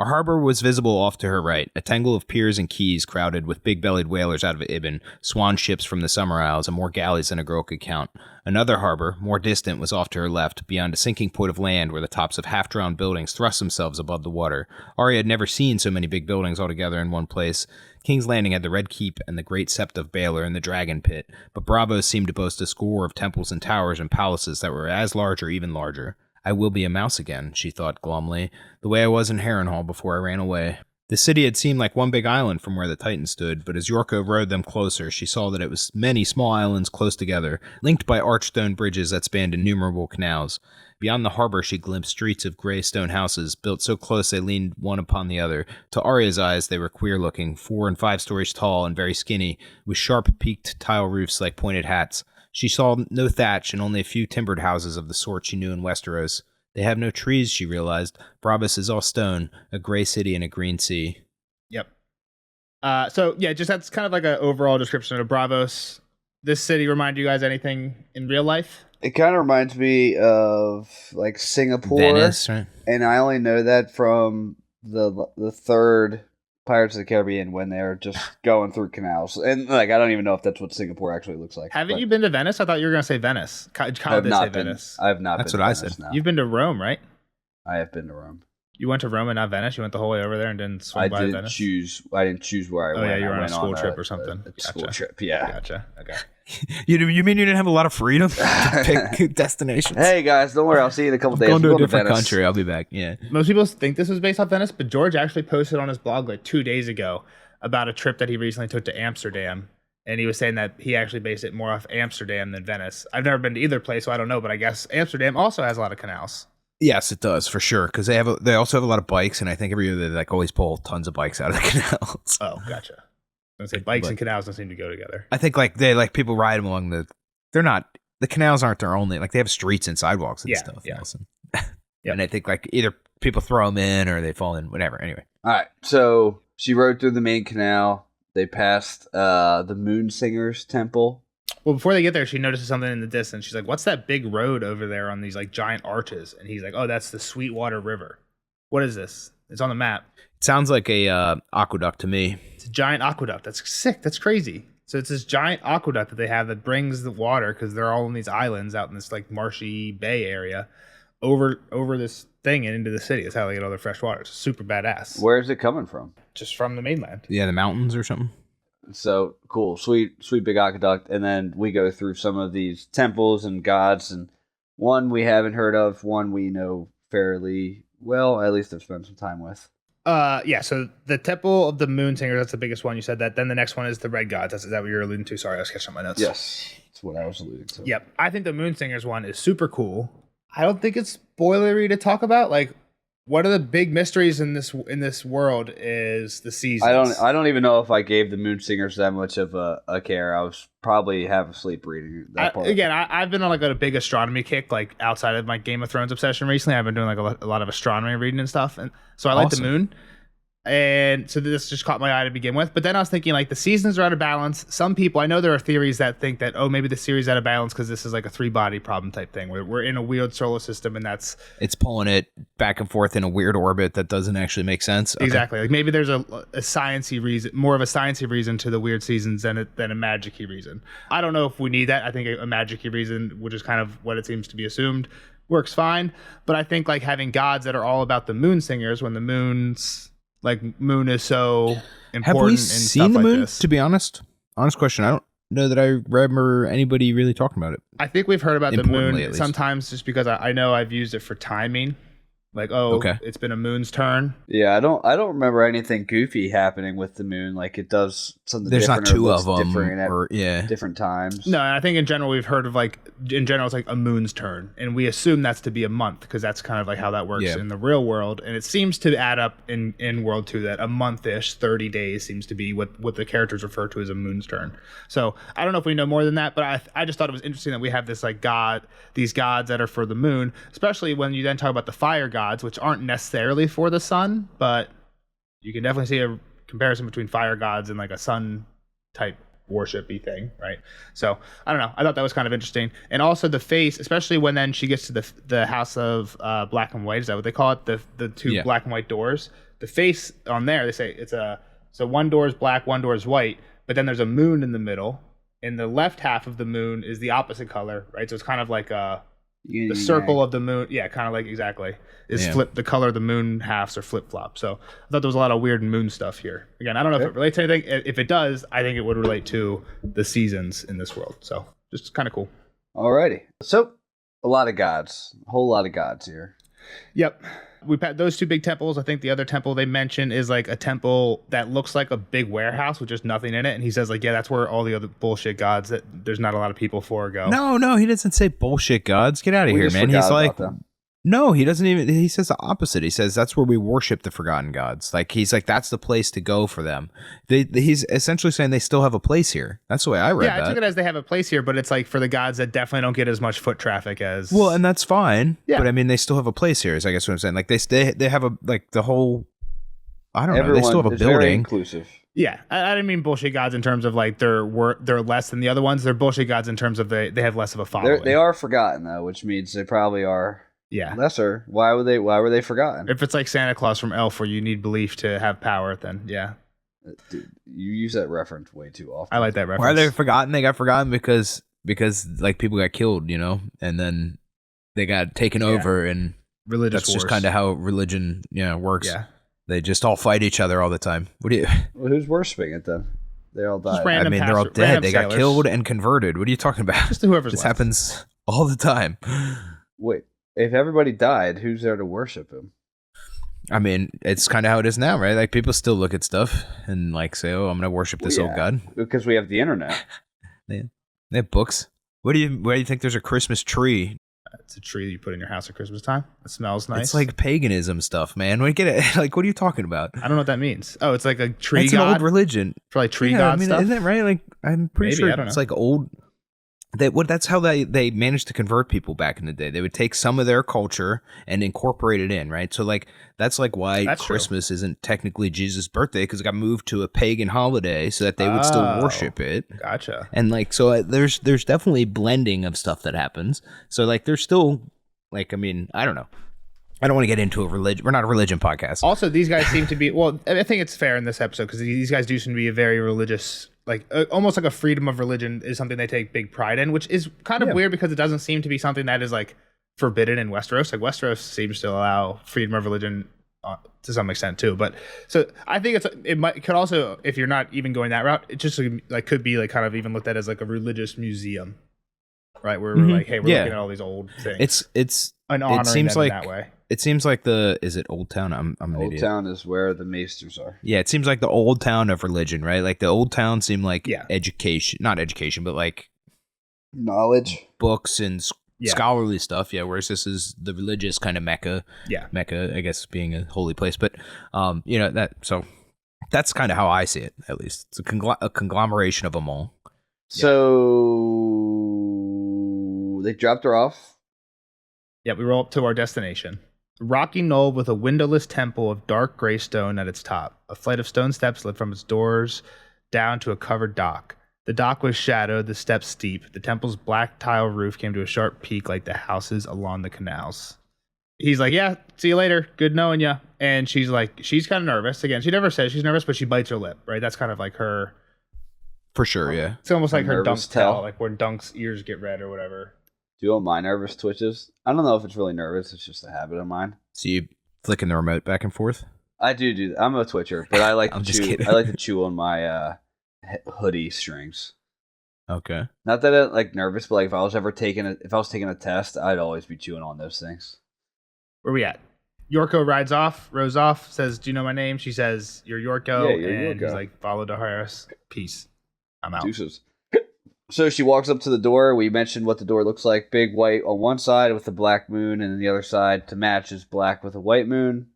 A harbor was visible off to her right, a tangle of piers and quays crowded with big-bellied whalers out of Ibn, swan ships from the Summer Isles, and more galleys than a girl could count. Another harbor, more distant, was off to her left, beyond a sinking point of land where the tops of half-drowned buildings thrust themselves above the water. Arya had never seen so many big buildings all together in one place. King's Landing had the Red Keep and the Great Sept of Baelor and the Dragon Pit, but Bravos seemed to boast a score of temples and towers and palaces that were as large or even larger. I will be a mouse again, she thought glumly, the way I was in Harrenhal before I ran away. The city had seemed like one big island from where the Titan stood, but as Yorko rowed them closer, she saw that it was many small islands close together, linked by arched stone bridges that spanned innumerable canals. Beyond the harbor, she glimpsed streets of gray stone houses, built so close they leaned one upon the other. To Arya's eyes, they were queer-looking, 4 and 5 stories tall and very skinny, with sharp, peaked tile roofs like pointed hats. She saw no thatch and only a few timbered houses of the sort she knew in Westeros. They have no trees, she realized. Bravos is all stone, a gray city and a green sea. Yep. So, yeah, just that's kind of like an overall description of Bravos. This city remind you guys anything in real life? It kind of reminds me of, Singapore. Venice, right? And I only know that from the third Pirates of the Caribbean when they're just going through canals. And, I don't even know if that's what Singapore actually looks like. Haven't you been to Venice? I thought you were going to say Venice. Kyle did say Venice. I have not That's been what to I Venice, said. no. You've been to Rome, right? I have been to Rome. You went to Rome and not Venice? You went the whole way over there and didn't swing by Venice? I didn't choose where I went. Oh, yeah, you were on a school on trip or something. A school trip, yeah. Gotcha. Okay. You mean you didn't have a lot of freedom to pick destinations? Hey, guys, don't worry. I'll see you in a couple days. Going to a different Venice. country. I'll be back, yeah. Most people think this was based off Venice, but George actually posted on his blog 2 days ago about a trip that he recently took to Amsterdam. And he was saying that he actually based it more off Amsterdam than Venice. I've never been to either place, so I don't know, but I guess Amsterdam also has a lot of canals. Yes, it does, for sure, because they also have a lot of bikes, and I think every year they always pull tons of bikes out of the canals. Oh, gotcha. I was going to say bikes and canals don't seem to go together. I think people ride them along the canals aren't their only, they have streets and sidewalks and stuff. Yeah. Yep. And I think either people throw them in or they fall in, whatever. Anyway. All right, so she rode through the main canal. They passed the Moon Singer's temple. Well, before they get there, she notices something in the distance. She's like, what's that big road over there on these giant arches? And he's like, oh, that's the Sweetwater River. What is this? It's on the map. It sounds like a aqueduct to me. It's a giant aqueduct. That's sick. That's crazy. So it's this giant aqueduct that they have that brings the water, because they're all on these islands out in this marshy bay area, over this thing and into the city. That's how they get all their fresh water. It's super badass. Where is it coming from? Just from the mainland. Yeah, the mountains or something. So cool, sweet big aqueduct, and then we go through some of these temples and gods, and one we haven't heard of, one we know fairly well. At least I've spent some time with. Yeah, so the Temple of the Moon Singers, that's the biggest one. You said that. Then the next one is the Red Gods. Is that what you're alluding to? Sorry, I was catching up my notes. Yes, that's what I was alluding to. Yep. I think the Moon Singers one is super cool. I don't think it's spoilery to talk about. Like, one of the big mysteries in this world is the seasons. I don't even know if I gave the Moon Singers that much of a care. I was probably half asleep reading that part. I've been on like a big astronomy kick, like outside of my Game of Thrones obsession recently. I've been doing like a lot of astronomy reading and stuff, and so I like the moon. And so this just caught my eye to begin with. But then I was thinking, like, the seasons are out of balance. Some people, I know there are theories that think that, oh, maybe the series is out of balance because this is like a 3-body problem type thing. We're in a weird solar system, and it's pulling it back and forth in a weird orbit that doesn't actually make sense. Okay. Exactly. Like maybe there's a sciencey reason, more of a sciencey reason to the weird seasons than a magic-y reason. I don't know if we need that. I think a magic-y reason, which is kind of what it seems to be assumed, works fine. But I think like having gods that are all about the moon singers when the moon is so important. Have we seen the moon? To be honest question, I don't know that I remember anybody really talking about it. I think we've heard about the moon sometimes, just because I know I've used it for timing. Like, It's been a moon's turn. Yeah, I don't remember anything goofy happening with the moon. Like it does something. There's different not two of them, different times. No, and I think in general we've heard of it's like a moon's turn, and we assume that's to be a month because that's kind of like how that works in the real world, and it seems to add up in World 2 that a month-ish, 30 days seems to be what the characters refer to as a moon's turn. So I don't know if we know more than that, but I just thought it was interesting that we have this like these gods that are for the moon, especially when you then talk about the fire gods, which aren't necessarily for the sun, but you can definitely see a comparison between fire gods and like a sun type worshipy thing, right? So I don't know. I thought that was kind of interesting, and also the face, especially when then she gets to the house of black and white. Is that what they call it? The two black and white doors. The face on there, they say so one door is black, one door is white, but then there's a moon in the middle, and the left half of the moon is the opposite color, right? So it's kind of like the circle of the moon, kind of like exactly is flip. The color of the moon halves are flip flop. So I thought there was a lot of weird moon stuff here. Again, I don't know if it relates to anything. If it does, I think it would relate to the seasons in this world. So just kind of cool. Alrighty, so a lot of gods, a whole lot of gods here. Yep. We've had those two big temples. I think the other temple they mentioned is like a temple that looks like a big warehouse with just nothing in it. And he says like, that's where all the other bullshit gods that there's not a lot of people for go. No, he doesn't say bullshit gods. Get out of here, man. He's like, no, he doesn't even, he says the opposite. He says that's where we worship the forgotten gods. Like, he's like, that's the place to go for them. He's essentially saying they still have a place here. That's the way I read that. Yeah, I took it as they have a place here, but it's like for the gods that definitely don't get as much foot traffic as... Well, and that's fine. Yeah. But I mean, they still have a place here is I guess what I'm saying. Like, they have the whole... I don't know. They still have a building. Very inclusive. Yeah, I didn't mean bullshit gods in terms of like they're less than the other ones. They're bullshit gods in terms of they have less of a following. They are forgotten though, which means they probably are... Yeah, lesser. Why were they forgotten? If it's like Santa Claus from Elf, where you need belief to have power, then yeah. Dude, you use that reference way too often. I like that reference. Why are they forgotten? They got forgotten because like people got killed, and then they got taken over, and religious. That's just kind of how religion, works. Yeah, they just all fight each other all the time. What do you? Well, who's worshiping it then? They all died. I mean, they're all dead. They got killed and converted. What are you talking about? Just whoever's this left. Happens all the time. Wait. If everybody died, who's there to worship him? I mean, it's kind of how it is now, right? Like, people still look at stuff and like say, "Oh, I'm going to worship this old god," because we have the internet. They have books. Where do you think there's a Christmas tree? It's a tree that you put in your house at Christmas time. It smells nice. It's like paganism stuff, man. What are you talking about? I don't know what that means. Oh, it's like a tree it's god. It's an old religion for like tree god stuff. Isn't that right? Like, I'm pretty sure it's like old. That's how they managed to convert people back in the day. They would take some of their culture and incorporate it in, right? So like that's why Christmas isn't technically Jesus' birthday, because it got moved to a pagan holiday so that they would still worship it. Gotcha. And like so, there's definitely blending of stuff that happens. So like there's still like, I mean, I don't know. I don't want to get into a religion. We're not a religion podcast. Also, these guys seem to be, well, I think it's fair in this episode because these guys do seem to be a very religious, like almost like a freedom of religion is something they take big pride in, which is kind of weird because it doesn't seem to be something that is like forbidden in Westeros. Like Westeros seems to allow freedom of religion to some extent too. But so I think it could also, if you're not even going that route, it just like could be like kind of even looked at as like a religious museum. right? Where we're like, hey, we're looking at all these old things. It's and honoring it seems them like in that way. It seems like is it Old Town? I'm an Old idiot. Town is where the maesters are. Yeah, it seems like the Old Town of religion, right? Like the Old Town seemed like education, not education, but like knowledge, books and scholarly stuff. Yeah, whereas this is the religious kind of Mecca. Yeah, Mecca, I guess, being a holy place. But that's kind of how I see it. At least it's a conglomeration of them all. So they dropped her off. Yeah, we roll up to our destination. Rocky knoll with a windowless temple of dark gray stone at its top. A flight of stone steps led from its doors down to a covered dock. The dock was shadowed, the steps steep. The temple's black tile roof came to a sharp peak like the houses along the canals. He's like, yeah, see you later. Good knowing ya. And she's like, she's kind of nervous. Again, she never says she's nervous, but she bites her lip, right? That's kind of like her. For sure, yeah. It's almost like her Dunk's tell, like when Dunk's ears get red or whatever. Do you want my nervous twitches? I don't know if it's really nervous. It's just a habit of mine. So you flicking the remote back and forth? I do. I'm a twitcher, but I like to chew. I like to chew on my hoodie strings. Okay. Not that I'm like nervous, but like if I was taking a test, I'd always be chewing on those things. Where we at? Yorko rows off, says, "Do you know my name?" She says, "You're Yorko," and he's like, "Follow to Harris. Peace. I'm out." Deuces. So she walks up to the door. We mentioned what the door looks like. Big white on one side with a black moon, and then the other side to match is black with a white moon.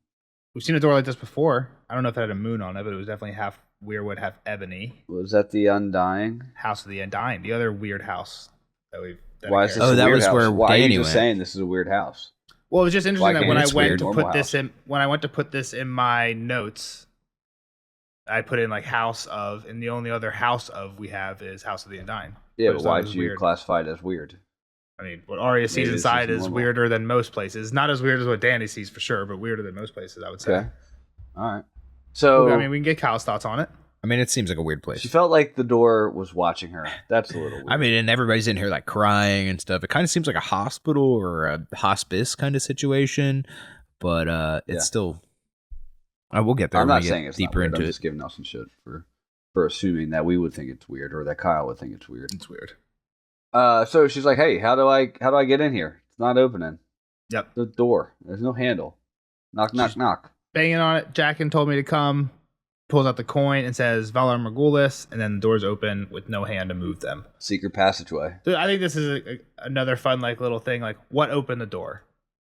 We've seen a door like this before. I don't know if it had a moon on it, but it was definitely half weirwood, half ebony. Was that the Undying? House of the Undying. The other weird house that we've... Why is this a weird house? Why are you just saying this is a weird house? Well, it was just interesting that when I went to put this in my notes... I put in like house of, and the only other house of we have is House of the Undying. Yeah, but why did you classify it as weird? I mean, what Arya sees inside is weirder than most places. Not as weird as what Danny sees for sure, but weirder than most places, I would say. Okay. All right. So I mean, we can get Kyle's thoughts on it. I mean, it seems like a weird place. She felt like the door was watching her. That's a little weird. I mean, and everybody's in here like crying and stuff. It kind of seems like a hospital or a hospice kind of situation, but it's still. I will get there. I'm not saying it's deeper into it. I'm just giving us some shit for assuming that we would think it's weird or that Kyle would think it's weird. It's weird. So she's like, "Hey, how do I get in here? It's not opening. Yep. The door. There's no handle. Knock, knock, knock." Banging on it. Jaqen told me to come. Pulls out the coin and says Valar Morghulis, and then the doors open with no hand to move them. Secret passageway. So I think this is another fun like little thing. Like, what opened the door?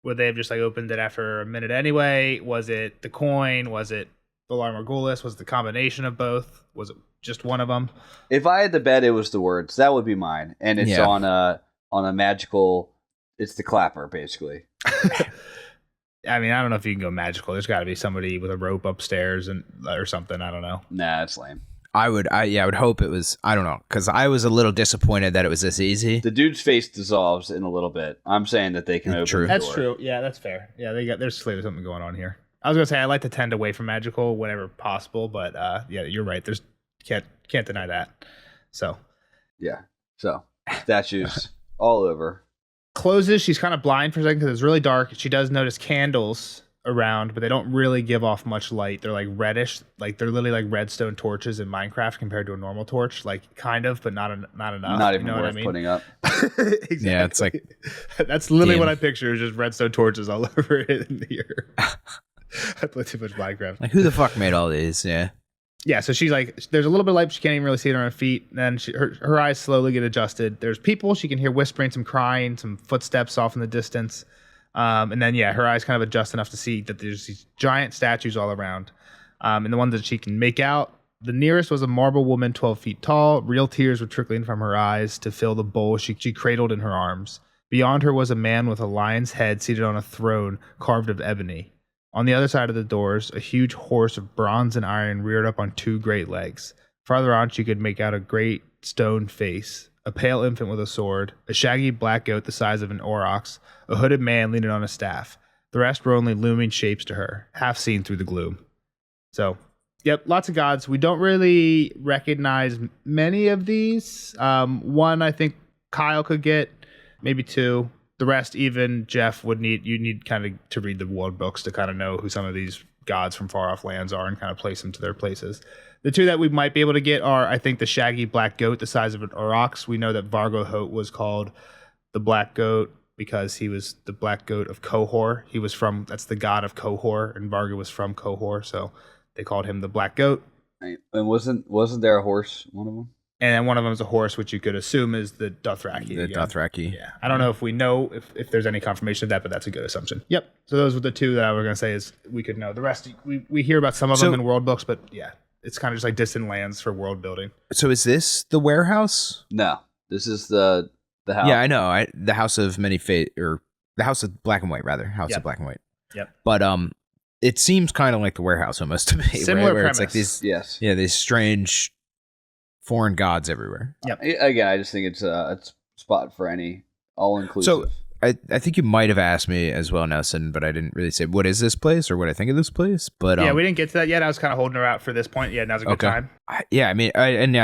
Would they have just like opened it after a minute anyway? Was it the coin? Was it Valar Morghulis? Was it the combination of both? Was it just one of them? If I had to bet, it was the words. That would be mine, and it's on a magical. It's the clapper, basically. I mean, I don't know if you can go magical. There's got to be somebody with a rope upstairs or something. I don't know. Nah, it's lame. I would hope it was. I don't know, because I was a little disappointed that it was this easy. The dude's face dissolves in a little bit. I'm saying that they can open the door. That's true. Yeah, that's fair. Yeah, there's clearly something going on here. I was gonna say I like to tend away from magical whenever possible, but yeah, you're right. There's can't deny that. So yeah, so statues all over. Closes. She's kind of blind for a second because it's really dark. She does notice candles around, but they don't really give off much light. They're like reddish, like they're literally like redstone torches in Minecraft compared to a normal torch, like kind of, but not enough. Not even worth putting up. Exactly. Yeah, it's like that's literally what I picture is just redstone torches all over it in here. I play too much Minecraft. Like, who the fuck made all these? Yeah. Yeah, so she's like, there's a little bit of light, but she can't even really see it on her feet. And then her eyes slowly get adjusted. There's people. She can hear whispering, some crying, some footsteps off in the distance. And then, yeah, her eyes kind of adjust enough to see that there's these giant statues all around. And the ones that she can make out, the nearest was a marble woman 12 feet tall. Real tears were trickling from her eyes to fill the bowl she cradled in her arms. Beyond her was a man with a lion's head seated on a throne carved of ebony. On the other side of the doors, a huge horse of bronze and iron reared up on two great legs. Farther on, she could make out a great stone face, a pale infant with a sword, a shaggy black goat the size of an aurochs, a hooded man leaning on a staff. The rest were only looming shapes to her, half seen through the gloom. So, yep, lots of gods. We don't really recognize many of these. One, I think Kyle could get, maybe two. The rest, even Jeff would need kind of to read the world books to kind of know who some of these gods from far off lands are and kind of place them to their places. The two that we might be able to get are, I think, the shaggy black goat the size of an aurochs. We know that Vargo Hoat was called the black goat because he was the black goat of Qohor. That's the god of Qohor, and Varga was from Qohor, so they called him the black goat. And wasn't there a horse, one of them? And then one of them is a horse, which you could assume is the Dothraki. The Dothraki. Yeah. I don't know if we know if there's any confirmation of that, but that's a good assumption. Yep. So those were the two that I was going to say is we could know. The rest, we hear about some of them in world books, but yeah, it's kind of just like distant lands for world building. So is this the warehouse? No. This is the house. Yeah, I know. The House of Many Fate, or the House of Black and White, rather. House of Black and White. Yep. But it seems kind of like the warehouse almost to me. Similar right? Where premise. it's like these, Yes. yeah, these strange foreign gods everywhere. Yep. Again, I just think it's a spot for any all-inclusive. So I think you might have asked me as well, Nelson, but I didn't really say what is this place or what I think of this place. But yeah, we didn't get to that yet. I was kind of holding her out for this point. Yeah, now's a good time. I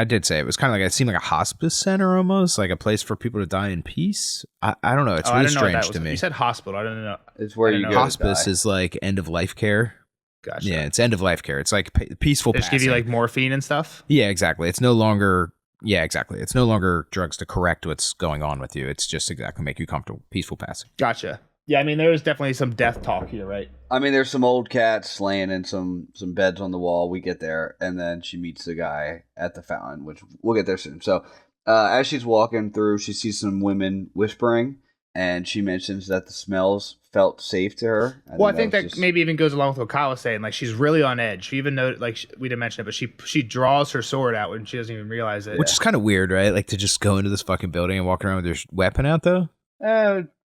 did say it was kind of like, it seemed like a hospice center almost, like a place for people to die in peace. I don't know. It's really strange to me. You said hospital. I don't know. It's where you go. Hospice is like end of life care. Gotcha. Yeah, it's end of life care. It's like peaceful. They just give you like morphine and stuff. Yeah, exactly. It's no longer. Yeah, exactly. It's no longer drugs to correct what's going on with you. It's just exactly make you comfortable, peaceful passing. Gotcha. Yeah, I mean, there was definitely some death talk here, right? I mean, there's some old cats laying in some beds on the wall. We get there, and then she meets the guy at the fountain, which we'll get there soon. So as she's walking through, she sees some women whispering, and she mentions that the smells felt safe to her. I think that maybe even goes along with what Kyle was saying. Like, she's really on edge. She even noted, like, we didn't mention it, but she draws her sword out when she doesn't even realize it. Which is kind of weird, right? Like, to just go into this fucking building and walk around with your weapon out, though?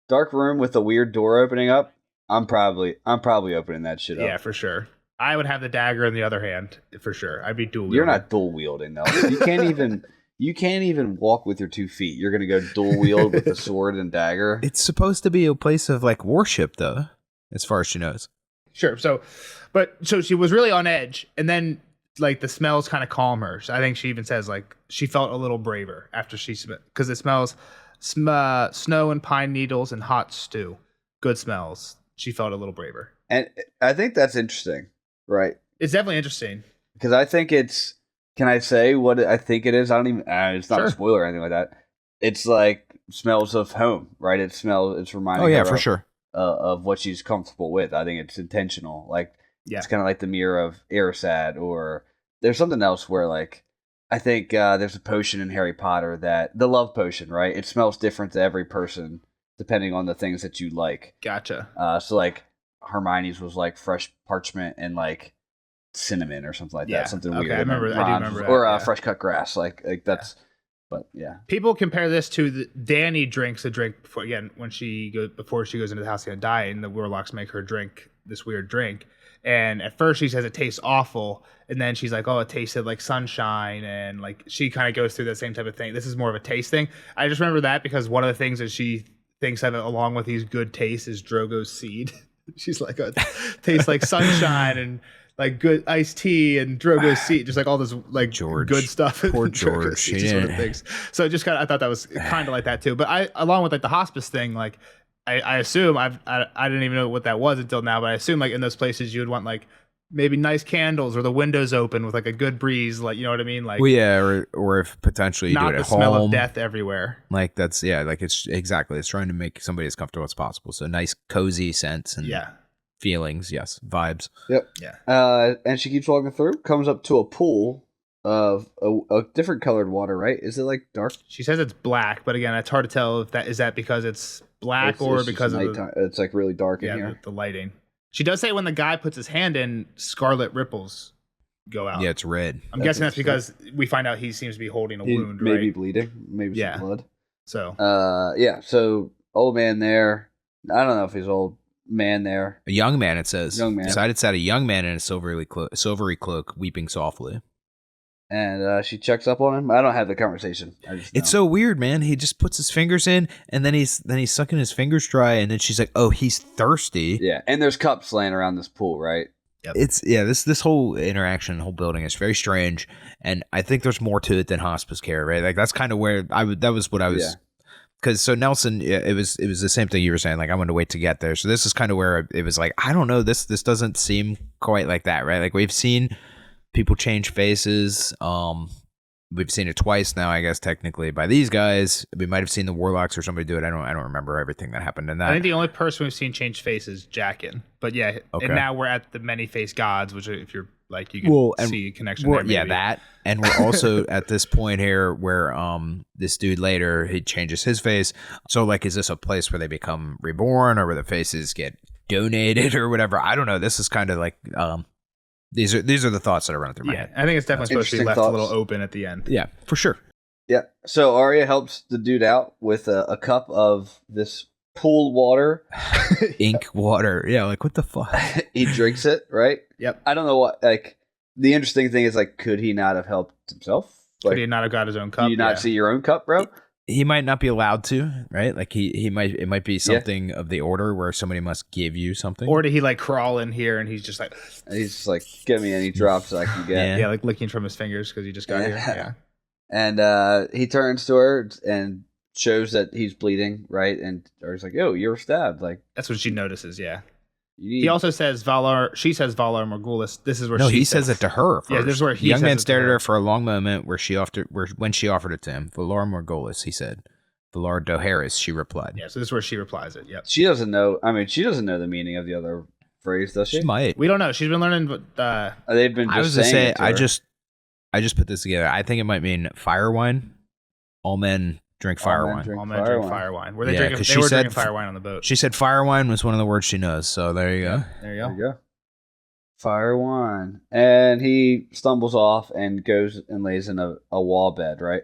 Dark room with a weird door opening up. I'm probably opening that shit up. Yeah, for sure. I would have the dagger in the other hand, for sure. I'd be dual wielding. You're not dual wielding, though. You can't even walk with your 2 feet. You're gonna go dual wield with a sword and dagger. It's supposed to be a place of like worship, though, as far as she knows. Sure. So she was really on edge, and then like the smells kind of calm her. So I think she even says like she felt a little braver after because it smells snow and pine needles and hot stew. Good smells. She felt a little braver. And I think that's interesting, right? It's definitely interesting. Because I think it's... Can I say what I think it is? I don't even... it's not a spoiler or anything like that. It's like smells of home, right? It's reminding her for sure. Of what she's comfortable with. I think it's intentional. Like, it's kind of like the mirror of Erised, or there's something else where, like, I think there's a potion in Harry Potter the love potion, right? It smells different to every person depending on the things that you like. Gotcha. So like Hermione's was like fresh parchment and like cinnamon or something like that. Something weird. I do remember that. Or fresh cut grass. Like that's. But yeah, people compare this to Danny drinks a drink before she goes into the house and die, and the warlocks make her drink this weird drink. And at first she says it tastes awful, and then she's like, "Oh, it tasted like sunshine," and like she kind of goes through that same type of thing. This is more of a taste thing. I just remember that because one of the things that she thinks of it along with these good tastes is Drogo's seed. She's like, "It tastes like sunshine and like good iced tea and Drogo's seed," just like all this like good stuff. Poor George. So it just I thought that was kind of like that too. But along with like the hospice thing, like I assume I didn't even know what that was until now, but I assume like in those places you would want like maybe nice candles or the windows open with like a good breeze, like, you know what I mean? Like, well, yeah, or if potentially you do it at home. Not the smell of death everywhere. Like that's like it's exactly. It's trying to make somebody as comfortable as possible. So nice, cozy scents and feelings, vibes. Yep. Yeah. And she keeps walking through, comes up to a pool of a different colored water, right? Is it like dark? She says it's black, but again, it's hard to tell if that is because it's black or because of it's like really dark in here. The lighting. She does say when the guy puts his hand in, scarlet ripples go out. Yeah, it's red. I'm guessing that's because we find out he seems to be holding a wound, right? Maybe bleeding, maybe some blood. So so old man there. I don't know if he's old man there. A young man, it says. Young man. Decided sat a young man in a silvery cloak, weeping softly. And she checks up on him. I don't have the conversation. It's so weird, man. He just puts his fingers in, and then he's sucking his fingers dry, and then she's like, "Oh, he's thirsty." Yeah, and there's cups laying around this pool, right? Yep. It's this whole interaction, whole building is very strange, and I think there's more to it than hospice care, right? Like that's kind of where that was what I was. Yeah. Because so Nelson, it was the same thing you were saying. Like I wanted to wait to get there. So this is kind of where it was like, I don't know, this doesn't seem quite like that, right? Like we've seen people change faces. we've seen it twice now, I guess, technically, by these guys. We might have seen the warlocks or somebody do it. I don't remember everything that happened in that. I think the only person we've seen change face is Jaqen. But yeah, and now we're at the many-faced gods, which if you're like, you can see a connection there. Yeah, that. And we're also at this point here where this dude later, he changes his face. So, like, is this a place where they become reborn or where the faces get donated or whatever? I don't know. This is kind of like... These are the thoughts that are running through my head. I think it's definitely supposed to be left a little open at the end. Yeah, for sure. Yeah. So Arya helps the dude out with a cup of this pool water. Ink water. Yeah, like what the fuck? He drinks it, right? Yep. I don't know what, like, the interesting thing is, like, could he not have helped himself? Like, could he not have got his own cup? Do you not see your own cup, bro? He might not be allowed to, right? Like it might be something of the order where somebody must give you something. Or did he like crawl in here and he's just like give me any drops I can get. Yeah, like licking from his fingers because he just got here. Yeah. And he turns to her and shows that he's bleeding, right? And he's like, "Oh, you were stabbed." Like that's what she notices. Yeah. He also says Valar. She says Valar Morghulis. This is where he says it to her. First. Yeah, this is where he. Young man stared at her for a long moment. When she offered it to him, Valar Morghulis, he said. Valar Dohaeris, she replied. Yeah, so this is where she replies it. Yep. She doesn't know. I mean, she doesn't know the meaning of the other phrase, does she? She might. We don't know. She's been learning. But they've been. Just saying I just put this together. I think it might mean fire wine. All men drink fire wine. All men drink fire wine. Were they drinking? They were drinking fire wine on the boat. She said fire wine was one of the words she knows. So there you go. There you go. Fire wine. And he stumbles off and goes and lays in a wall bed, right?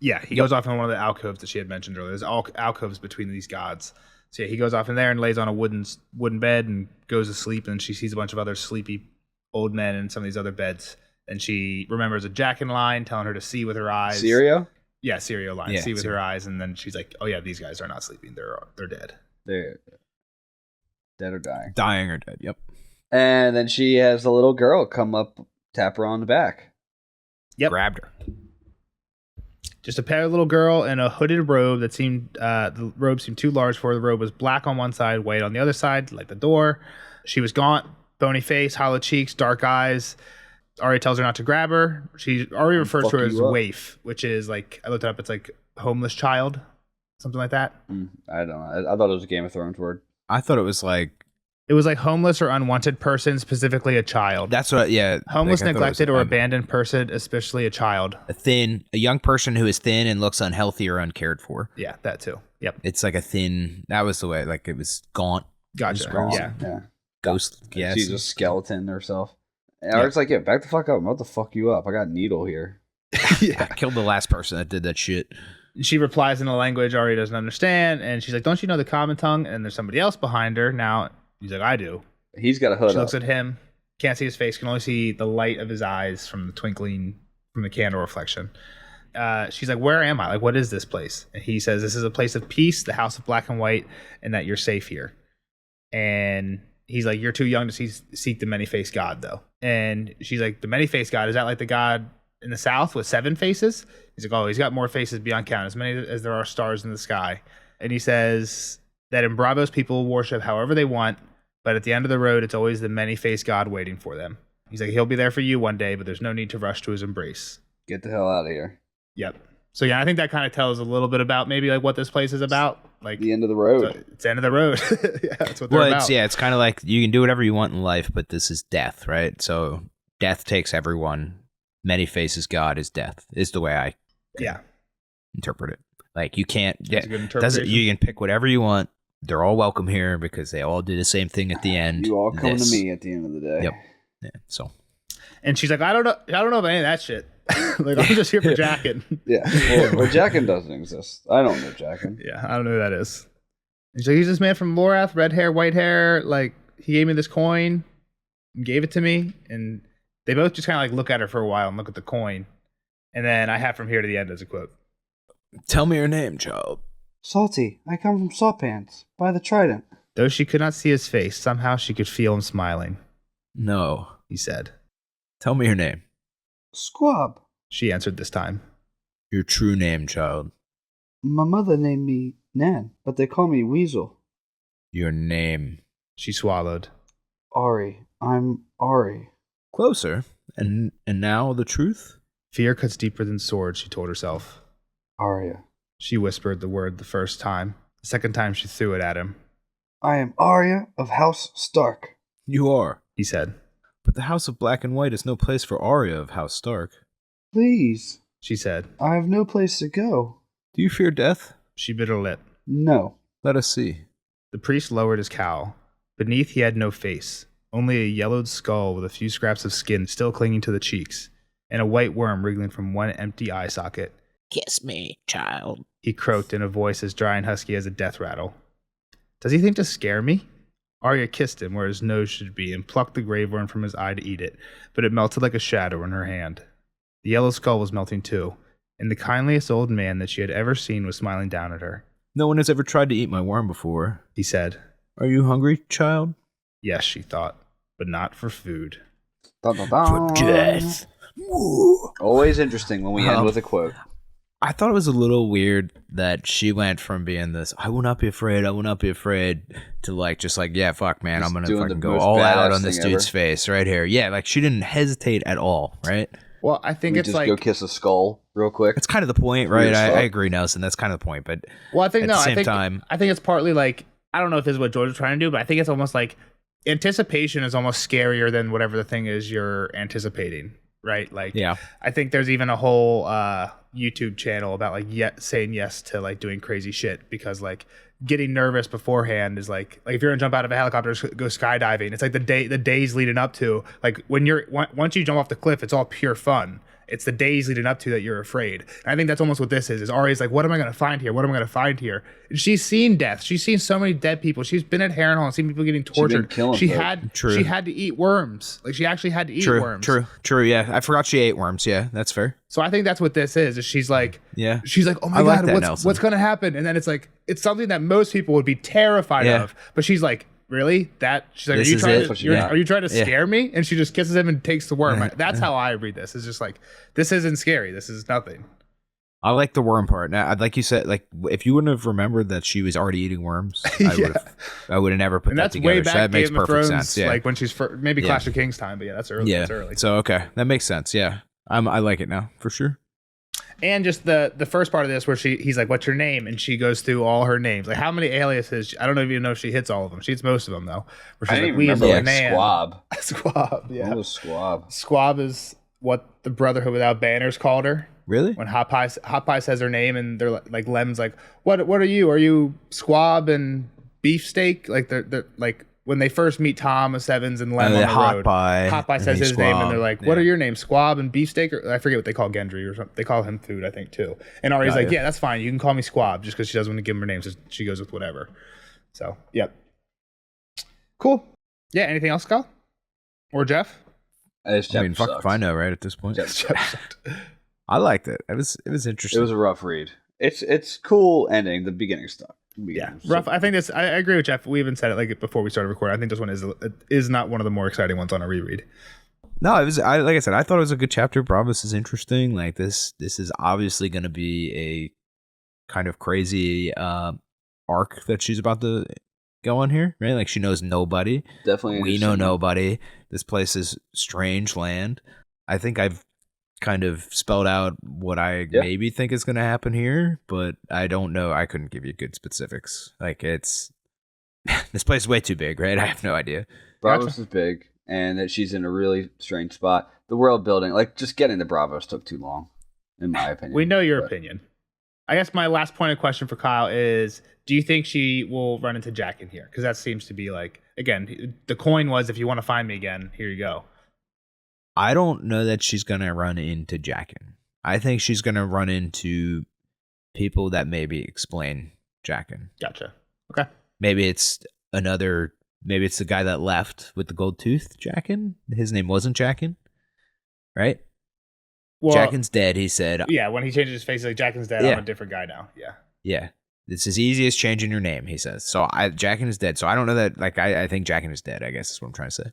Yeah, he goes off in one of the alcoves that she had mentioned earlier. There's alcoves between these gods. So yeah, he goes off in there and lays on a wooden bed and goes to sleep. And she sees a bunch of other sleepy old men in some of these other beds. And she remembers a Jaqen line telling her to see with her eyes. Sirio? Yeah, Sirio line. See with her eyes. And then she's like, oh yeah, these guys are not sleeping. They're dead. They're dead or dying. Dying or dead, yep. And then she has the little girl come up, tap her on the back. Yep. Grabbed her. Just a pale little girl in a hooded robe that seemed, the robe seemed too large for her. The robe was black on one side, white on the other side, like the door. She was gaunt, bony face, hollow cheeks, dark eyes. Arya tells her not to grab her. Arya refers to her as waif, which is like, I looked it up, it's like homeless child, something like that. I don't know. I thought it was a Game of Thrones word. I thought it was like homeless or unwanted person, specifically a child. That's what, yeah. Homeless, like neglected, or abandoned person, especially a child. A young person who is thin and looks unhealthy or uncared for. Yeah, that too. Yep. It's like that was the way, like it was gaunt. Gotcha. Yeah. Ghost, yes. She's a skeleton herself. And Arya's like, yeah, back the fuck up. I'm about to fuck you up. I got a needle here. Yeah. I killed the last person that did that shit. She replies in a language Arya doesn't understand, and she's like, don't you know the common tongue? And there's somebody else behind her. Now, he's like, I do. He's got a hood She looks at him, can't see his face, can only see the light of his eyes from the twinkling, from the candle reflection. She's like, where am I? Like, what is this place? And he says, this is a place of peace, the house of black and white, and that you're safe here. And he's like, you're too young to seek the many-faced God, though. And she's like, the many-faced God, is that like the God in the south with 7 faces? He's like, oh, he's got more faces beyond count, as many as there are stars in the sky. And he says that in Bravos, people worship however they want, but at the end of the road, it's always the many-faced God waiting for them. He's like, he'll be there for you one day, but there's no need to rush to his embrace. Get the hell out of here. Yep. So yeah, I think that kind of tells a little bit about maybe like what this place is about. Like the end of the road. It's the end of the road. Yeah, that's what they're about. It's kind of like you can do whatever you want in life, but this is death, right? So death takes everyone. Many faces God is death, is the way I interpret it. Like you can't, you can pick whatever you want. They're all welcome here because they all do the same thing at the end. You all come to me at the end of the day. Yep. Yeah. So, and she's like, I don't know about any of that shit. Like I'm just here for Jaqen. Yeah. Well, Jaqen doesn't exist. I don't know Jaqen. Yeah, I don't know who that is. And she's like, he's this man from Lorath, red hair, white hair. Like he gave me this coin, and gave it to me, and they both just kind of like look at her for a while and look at the coin. And then I have from here to the end as a quote. Tell me your name, child. Salty. I come from Sawpants, by the Trident. Though she could not see his face, somehow she could feel him smiling. No, he said. Tell me your name. Squab. She answered this time. Your true name, child. My mother named me Nan, but they call me Weasel. Your name. She swallowed. Ari. I'm Ari. Closer. And now the truth? Fear cuts deeper than swords, she told herself. Arya. She whispered the word the first time. The second time she threw it at him. I am Arya of House Stark. You are, he said. But the House of Black and White is no place for Arya of House Stark. Please, she said. I have no place to go. Do you fear death? She bit her lip. No. Let us see. The priest lowered his cowl. Beneath he had no face, only a yellowed skull with a few scraps of skin still clinging to the cheeks, and a white worm wriggling from one empty eye socket. Kiss me, child, he croaked in a voice as dry and husky as a death rattle. Does he think to scare me? Arya kissed him where his nose should be and plucked the grave worm from his eye to eat it, but it melted like a shadow in her hand. The yellow skull was melting too, and the kindliest old man that she had ever seen was smiling down at her. No one has ever tried to eat my worm before, he said. Are you hungry, child? Yes, she thought, but not for food. Dun, dun, dun. For death. Always interesting when we end with a quote. I thought it was a little weird that she went from being this, I will not be afraid, to like, just like, yeah, fuck, man, I'm going to fucking go all out on this dude's face right here. Yeah, like she didn't hesitate at all, right? Well, I think it's just like... go kiss a skull real quick. That's kind of the point, right? I agree, Nelson. That's kind of the point, but well, I think, at the same time... I think it's partly like, I don't know if this is what George is trying to do, but I think it's almost like anticipation is almost scarier than whatever the thing is you're anticipating, right? Like, yeah. I think there's even a whole YouTube channel about like saying yes to like doing crazy shit, because like getting nervous beforehand is like if you're gonna jump out of a helicopter, go skydiving. It's like the days leading up to, like when once you jump off the cliff, it's all pure fun. It's the days leading up to that you're afraid. And I think that's almost what this is Arya's like, what am I going to find here? What am I going to find here? And she's seen death. She's seen so many dead people. She's been at Harrenhal and seen people getting tortured. She had to eat worms. Like she actually had to eat worms. True. Yeah. I forgot she ate worms. Yeah, that's fair. So I think that's what this is she's like, yeah. She's like, oh my God, what's going to happen? And then it's like, it's something that most people would be terrified of. But she's like, really? She's like, are you trying to scare me? And she just kisses him and takes the worm. That's how I read this. It's just like, this isn't scary. This is nothing. I like the worm part. Now, like you said, like if you wouldn't have remembered that she was already eating worms, I would have never put that together. Way back so that makes perfect Thrones, sense. Yeah. Like when she's maybe Clash of Kings time, but yeah, that's early. Yeah. That's early. So okay, that makes sense. Yeah, I like it now for sure. And just the first part of this where he's like, what's your name? And she goes through all her names. Like how many aliases? I don't even know if she hits all of them. She hits most of them though. Where she's like, Squab. Squab, yeah. What was Squab? Squab is what the Brotherhood Without Banners called her. Really? When Hot Pie says her name and they're like Lem's like, what are you? Are you Squab and Beefsteak? Like they're like when they first meet Tom Sevens and Lem on the road, Hot Pie says his name, and they're like, "What are your names? Squab and Beefsteak?" Or I forget what they call Gendry or something. They call him Food, I think, too. And Arya's like, "Yeah, that's fine. You can call me Squab," just because she doesn't want to give him her name, so she goes with whatever. So, yep, cool. Yeah. Anything else, Kyle or Jeff? I mean, fuck if I know, right? At this point, I liked it. It was interesting. It was a rough read. It's cool ending. The beginning stuff. Yeah, rough. I think this. I agree with Jeff. We even said it like before we started recording. I think this one is not one of the more exciting ones on a reread. No, it was. Like I said, I thought it was a good chapter. Bravos is interesting. Like this is obviously going to be a kind of crazy arc that she's about to go on here, right? Like she knows nobody. Definitely, we know nobody. This place is strange land. I think I've kind of spelled out what I maybe think is going to happen here, but I don't know. I couldn't give you good specifics. Like it's this place is way too big, right? I have no idea. Bravos is big, and that she's in a really strange spot. The world building, like just getting to Bravos took too long, in my opinion. We know your opinion. I guess my last point of question for Kyle is, do you think she will run into Jack in here? Because that seems to be like, again, the coin was, if you want to find me again, here you go. I don't know that she's going to run into Jaqen. I think she's going to run into people that maybe explain Jaqen. Gotcha. Okay. Maybe it's the guy that left with the gold tooth, Jaqen. His name wasn't Jaqen, right? Well, Jaqen's dead, he said. Yeah, when he changes his face, he's like, Jaqen's dead, I'm a different guy now. Yeah. Yeah. It's as easy as changing your name, he says. So Jaqen is dead. So I don't know that, like, I think Jaqen is dead, I guess is what I'm trying to say.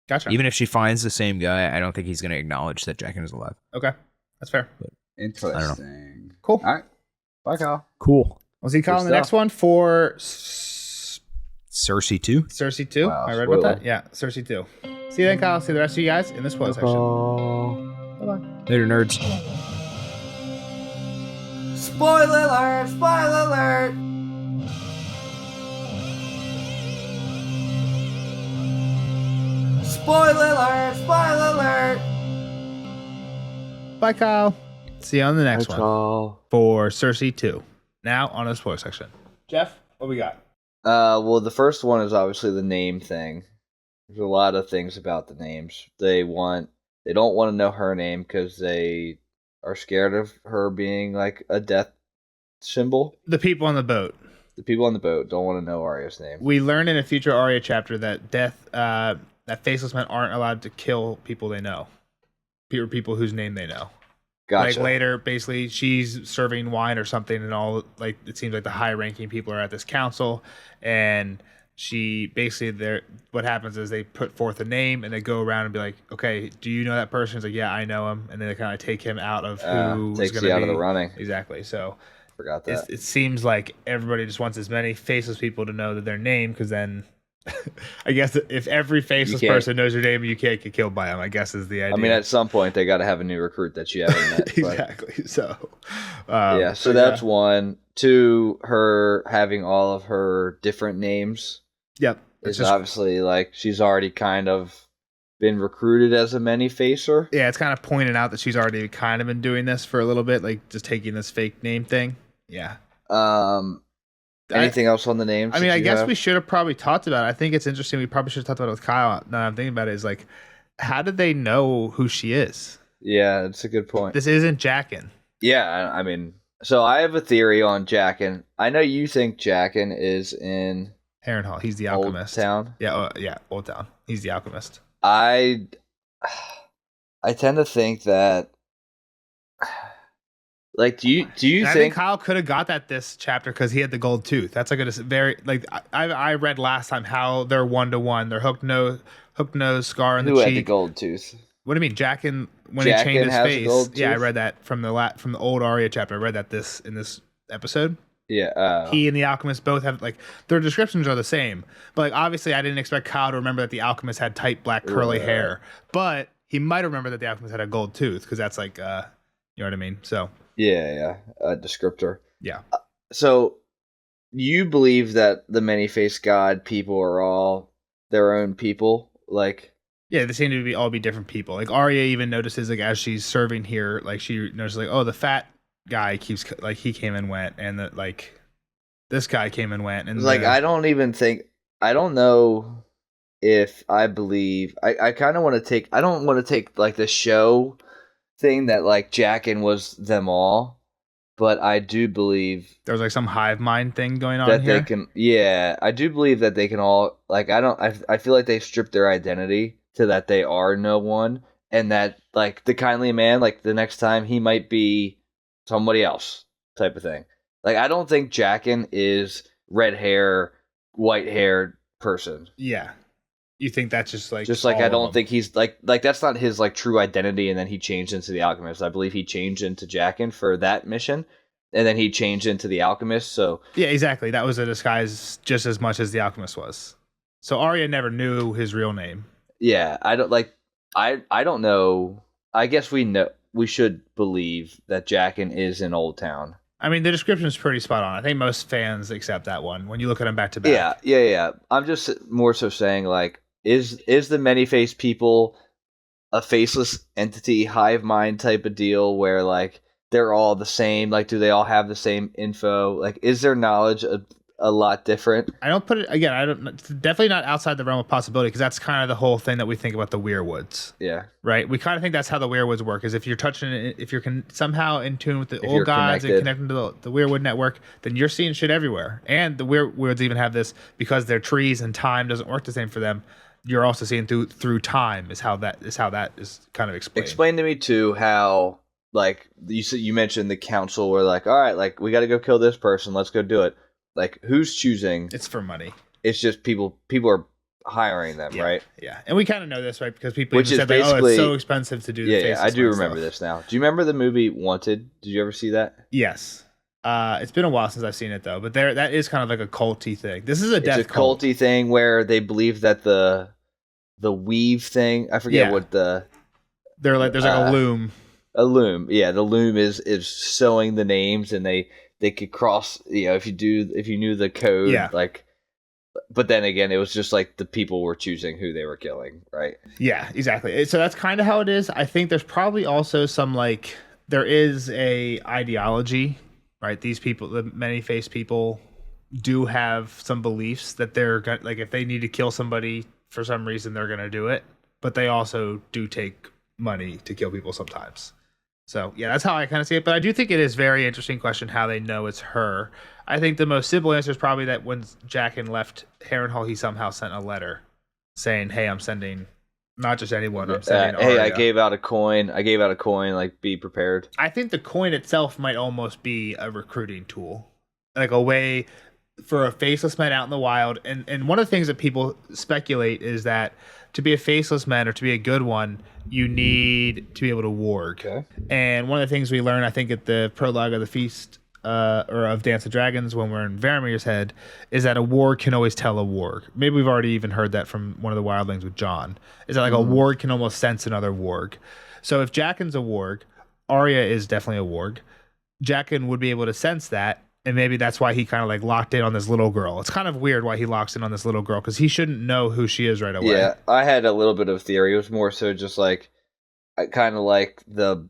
Gotcha. Even if she finds the same guy, I don't think he's going to acknowledge that Jaqen is alive. Okay. That's fair. But interesting. I don't know. Cool. All right. Bye, Kyle. Cool. We'll see Kyle in the next one for Cersei 2. Cersei 2. Wow, I read about that. Yeah, Cersei 2. See you then, Kyle. See the rest of you guys in the spoiler section. Bye-bye. Later, nerds. Spoiler alert! Spoiler alert! Spoiler alert! Spoiler alert! Bye, Kyle. See you on the next one Kyle. for Cersei 2. Now on to the spoiler section. Jeff, what we got? Well, the first one is obviously the name thing. There's a lot of things about the names. They don't want to know her name because they are scared of her being like a death symbol. The people on the boat. The people on the boat don't want to know Arya's name. We learn in a future Arya chapter that that faceless men aren't allowed to kill people they know. People whose name they know. Gotcha. Like later, basically, she's serving wine or something, and all like it seems like the high-ranking people are at this council, and she basically what happens is they put forth a name and they go around and be like, okay, do you know that person? He's like, yeah, I know him, and then they kind of take him out of who's takes going to you be out of the running. Exactly. So Forgot that. it seems like everybody just wants as many faceless people to know that their name, because then I guess if every faceless person knows your name, you can't get killed by them, I guess is the idea. I mean, at some point they got to have a new recruit that you haven't met. Exactly. So yeah, so that's one. Two, her having all of her different names. Yep. It's obviously like she's already kind of been recruited as a many-facer. Yeah, it's kind of pointing out that she's already kind of been doing this for a little bit, like just taking this fake name thing. Yeah. Anything else on the names? I mean, I guess we should have probably talked about it. I think it's interesting. We probably should have talked about it with Kyle. Now I'm thinking about it, is like, how did they know who she is? Yeah, that's a good point. This isn't Jaqen. Yeah, I mean, so I have a theory on Jaqen. I know you think Jaqen is in Harrenhal. He's the alchemist. Old Town. Yeah, Old Town. He's the alchemist. I tend to think that. Like, do you I think think Kyle could have got that this chapter because he had the gold tooth. That's like a very like I read last time how they're 1-to-1. They're hook nose, scar in the who cheek. had the gold tooth? What do you mean, Jaqen? When Jaqen he changed his has a face, gold yeah, I tooth? read that from the old Arya chapter. I read that in this episode. Yeah, He and the alchemist both have like their descriptions are the same, but like obviously I didn't expect Kyle to remember that the alchemist had tight black curly hair, but he might remember that the alchemist had a gold tooth because that's like you know what I mean. So yeah, a descriptor. yeah. So you believe that the many-faced god people are all their own people, like? Yeah, they seem to all be different people. Like Arya even notices, like as she's serving here, like she notices, like, oh, the fat guy keeps like he came and went, and that like this guy came and went, and Like I don't know if I believe. I kind of want to take. I don't want to take like the show thing that like Jaqen was them all, but I do believe there's like some hive mind thing going on that here. they can. Yeah, I do believe that they can all like. I feel like they stripped their identity to that they are no one, and that like the kindly man, like the next time he might be somebody else type of thing. Like I don't think Jaqen is red hair, white haired person. Yeah. You think that's just like I don't think he's like that's not his like true identity, and then he changed into the alchemist. I believe he changed into Jaqen for that mission, and then he changed into the alchemist. So yeah, exactly. That was a disguise just as much as the alchemist was. So Arya never knew his real name. Yeah, I don't know. I guess we should believe that Jaqen is in Old Town. I mean, the description is pretty spot on. I think most fans accept that one when you look at them back to back. Yeah. I'm just more so saying like. Is the many-faced people a faceless entity, hive mind type of deal where like they're all the same? Like, do they all have the same info? Like, is their knowledge a lot different? I don't put it again. I don't. It's definitely not outside the realm of possibility because that's kind of the whole thing that we think about the Weirwoods. Yeah. Right. We kind of think that's how the Weirwoods work. Is if you're touching it, if you're somehow in tune with the old gods and connecting to the Weirwood network, then you're seeing shit everywhere. And the Weirwoods even have this because their trees and time doesn't work the same for them. You're also seeing through time is how that is kind of explained. Explain to me too how like you mentioned the council were like, all right, like we got to go kill this person, let's go do it. Like who's choosing? It's for money. It's just people are hiring them, right? Yeah, and we kind of know this, right? Because people Which even is said, like, basically, it's so expensive to do. Yeah, I do remember this now. Do you remember the movie Wanted? Did you ever see that? Yes. It's been a while since I've seen it though, but that is kind of like a culty thing. This is a death cult. Culty thing where they believe that the weave thing. I forget what they're like. There's like a loom. A loom. Yeah, the loom is sewing the names, and they could cross. If you knew the code, Yeah. like. But then again, it was just like the people were choosing who they were killing, right? Yeah, exactly. So that's kind of how it is. I think there's probably also some there is a ideology, right? These people, the many-faced people, do have some beliefs that they're if they need to kill somebody for some reason, they're gonna do it. But they also do take money to kill people sometimes. So yeah, that's how I kind of see it. But I do think it is a very interesting question how they know it's her. I think the most simple answer is probably that when Jaqen left Harrenhal, he somehow sent a letter saying, "Hey, I'm sending not just anyone. I'm sending hey, Arya." I gave out a coin. Like, be prepared. I think the coin itself might almost be a recruiting tool, like a way for a faceless man out in the wild. And one of the things that people speculate is that to be a faceless man or to be a good one, you need to be able to warg. Okay. And one of the things we learn, I think, at the prologue of the feast or of Dance of Dragons when we're in Varamir's head, is that a warg can always tell a warg. Maybe we've already even heard that from one of the wildlings with John. Is that a warg can almost sense another warg. So if Jaqen's a warg, Arya is definitely a warg. Jaqen would be able to sense that, and maybe that's why he kind of locked in on this little girl. It's kind of weird why he locks in on this little girl, because he shouldn't know who she is right away. Yeah, I had a little bit of theory. It was more so just kind of like the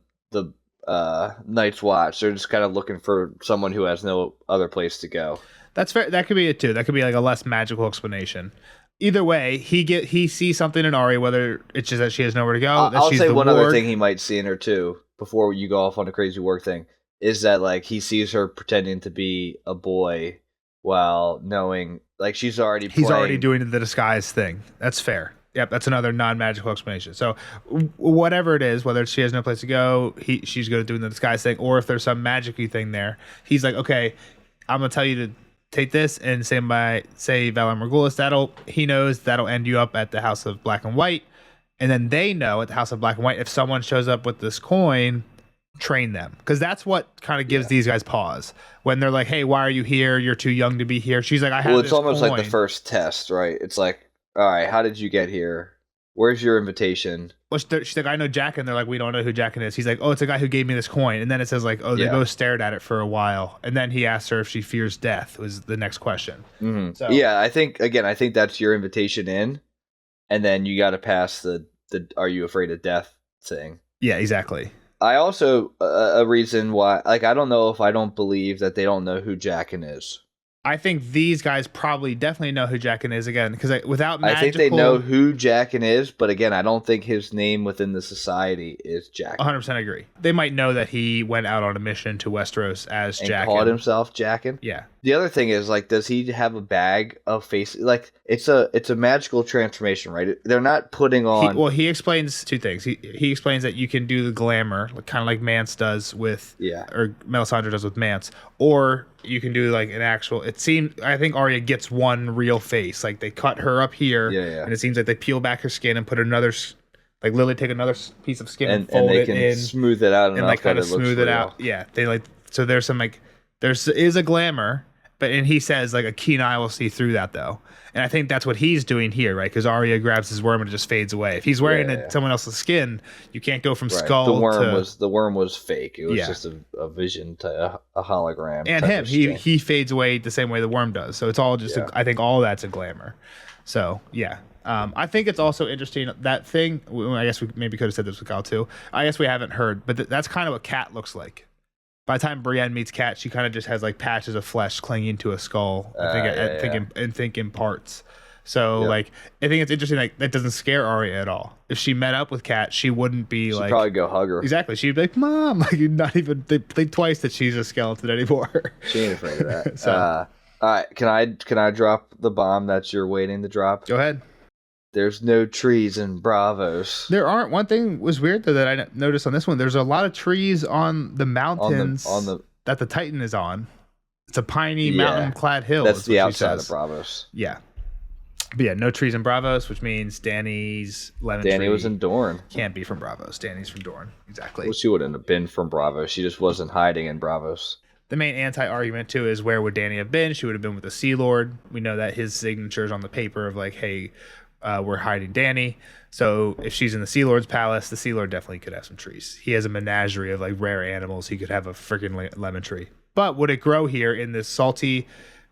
Night's Watch. They're just kind of looking for someone who has no other place to go. That's fair. That could be it too. That could be a less magical explanation. Either way, he sees something in Arya, whether it's just that she has nowhere to go. I'll say one other thing he might see in her too, before you go off on a crazy work thing, is that he sees her pretending to be a boy while knowing she's already he's already doing the disguise thing. That's fair. Yep, that's another non-magical explanation. So whatever it is, whether she has no place to go, she's good at doing the disguise thing, or if there's some magic-y thing there, he's like, okay, I'm gonna tell you to take this and say Valar Morghulis. He knows that'll end you up at the House of Black and White, and then they know at the House of Black and White if someone shows up with this coin, train them, because that's what kind of gives these guys pause when they're like, hey, why are you here? You're too young to be here. She's like, I have. Well, it's almost like the first test, right? It's like, all right, how did you get here? Where's your invitation? Well, she's like, I know Jaqen. They're like, we don't know who Jaqen is. He's like, oh, it's a guy who gave me this coin. And then it says they both stared at it for a while. And then he asked her if she fears death was the next question. Mm-hmm. So, yeah, I think that's your invitation in. And then you got to pass the are you afraid of death thing. Yeah, exactly. I also, a reason why, I don't know if I don't believe that they don't know who Jaqen is. I think these guys probably definitely know who Jaqen is again, because without magical... I think they know who Jaqen is, but again, I don't think his name within the society is Jaqen. 100% agree. They might know that he went out on a mission to Westeros as Jaqen. And called himself Jaqen? Yeah. The other thing is, does he have a bag of face? It's a magical transformation, right? They're not putting on... He explains two things. He explains that you can do the glamour, kind of like Mance does with... Yeah. Or Melisandre does with Mance. Or you can do an actual... I think Arya gets one real face. They cut her up here, and it seems like they peel back her skin and put another... literally take another piece of skin and fold it in. Smooth it out and kind of smooth it out. Yeah. They so there's some there is a glamour, and he says a keen eye will see through that though. And I think that's what he's doing here, right? Because Arya grabs his worm and it just fades away. If he's wearing someone else's skin, you can't go from skull the worm was fake. It was just a vision to a hologram. And he fades away the same way the worm does. So it's all just I think all of that's a glamour. So yeah. I think it's also interesting that thing. I guess we maybe could have said this with Kyle too. I guess we haven't heard, but that's kind of what Cat looks like. By the time Brienne meets Cat, she kind of just has patches of flesh clinging to a skull. I think in parts. So I think it's interesting. That doesn't scare Arya at all. If she met up with Cat, she wouldn't be She'd probably go hug her. Exactly. She'd be like, "Mom," you're not even think twice that she's a skeleton anymore. She ain't afraid of that. So, all right, can I drop the bomb that you're waiting to drop? Go ahead. There's no trees in Bravos. There aren't. One thing was weird though that I noticed on this one. There's a lot of trees on the mountains that the Titan is on. It's a piney mountain-clad hill. That's the outside of Bravos. Yeah. But yeah, no trees in Bravos, which means Dany's lemon tree. Dany was in Dorne. Can't be from Bravos. Dany's from Dorne. Exactly. Well, she wouldn't have been from Bravos. She just wasn't hiding in Bravos. The main anti-argument too is where would Dany have been? She would have been with the Sea Lord. We know that his signature is on the paper of hey, we're hiding Danny. So if she's in the Sea Lord's palace, the Sea Lord definitely could have some trees. He has a menagerie of like rare animals. He could have a freaking lemon tree. But would it grow here in this salty,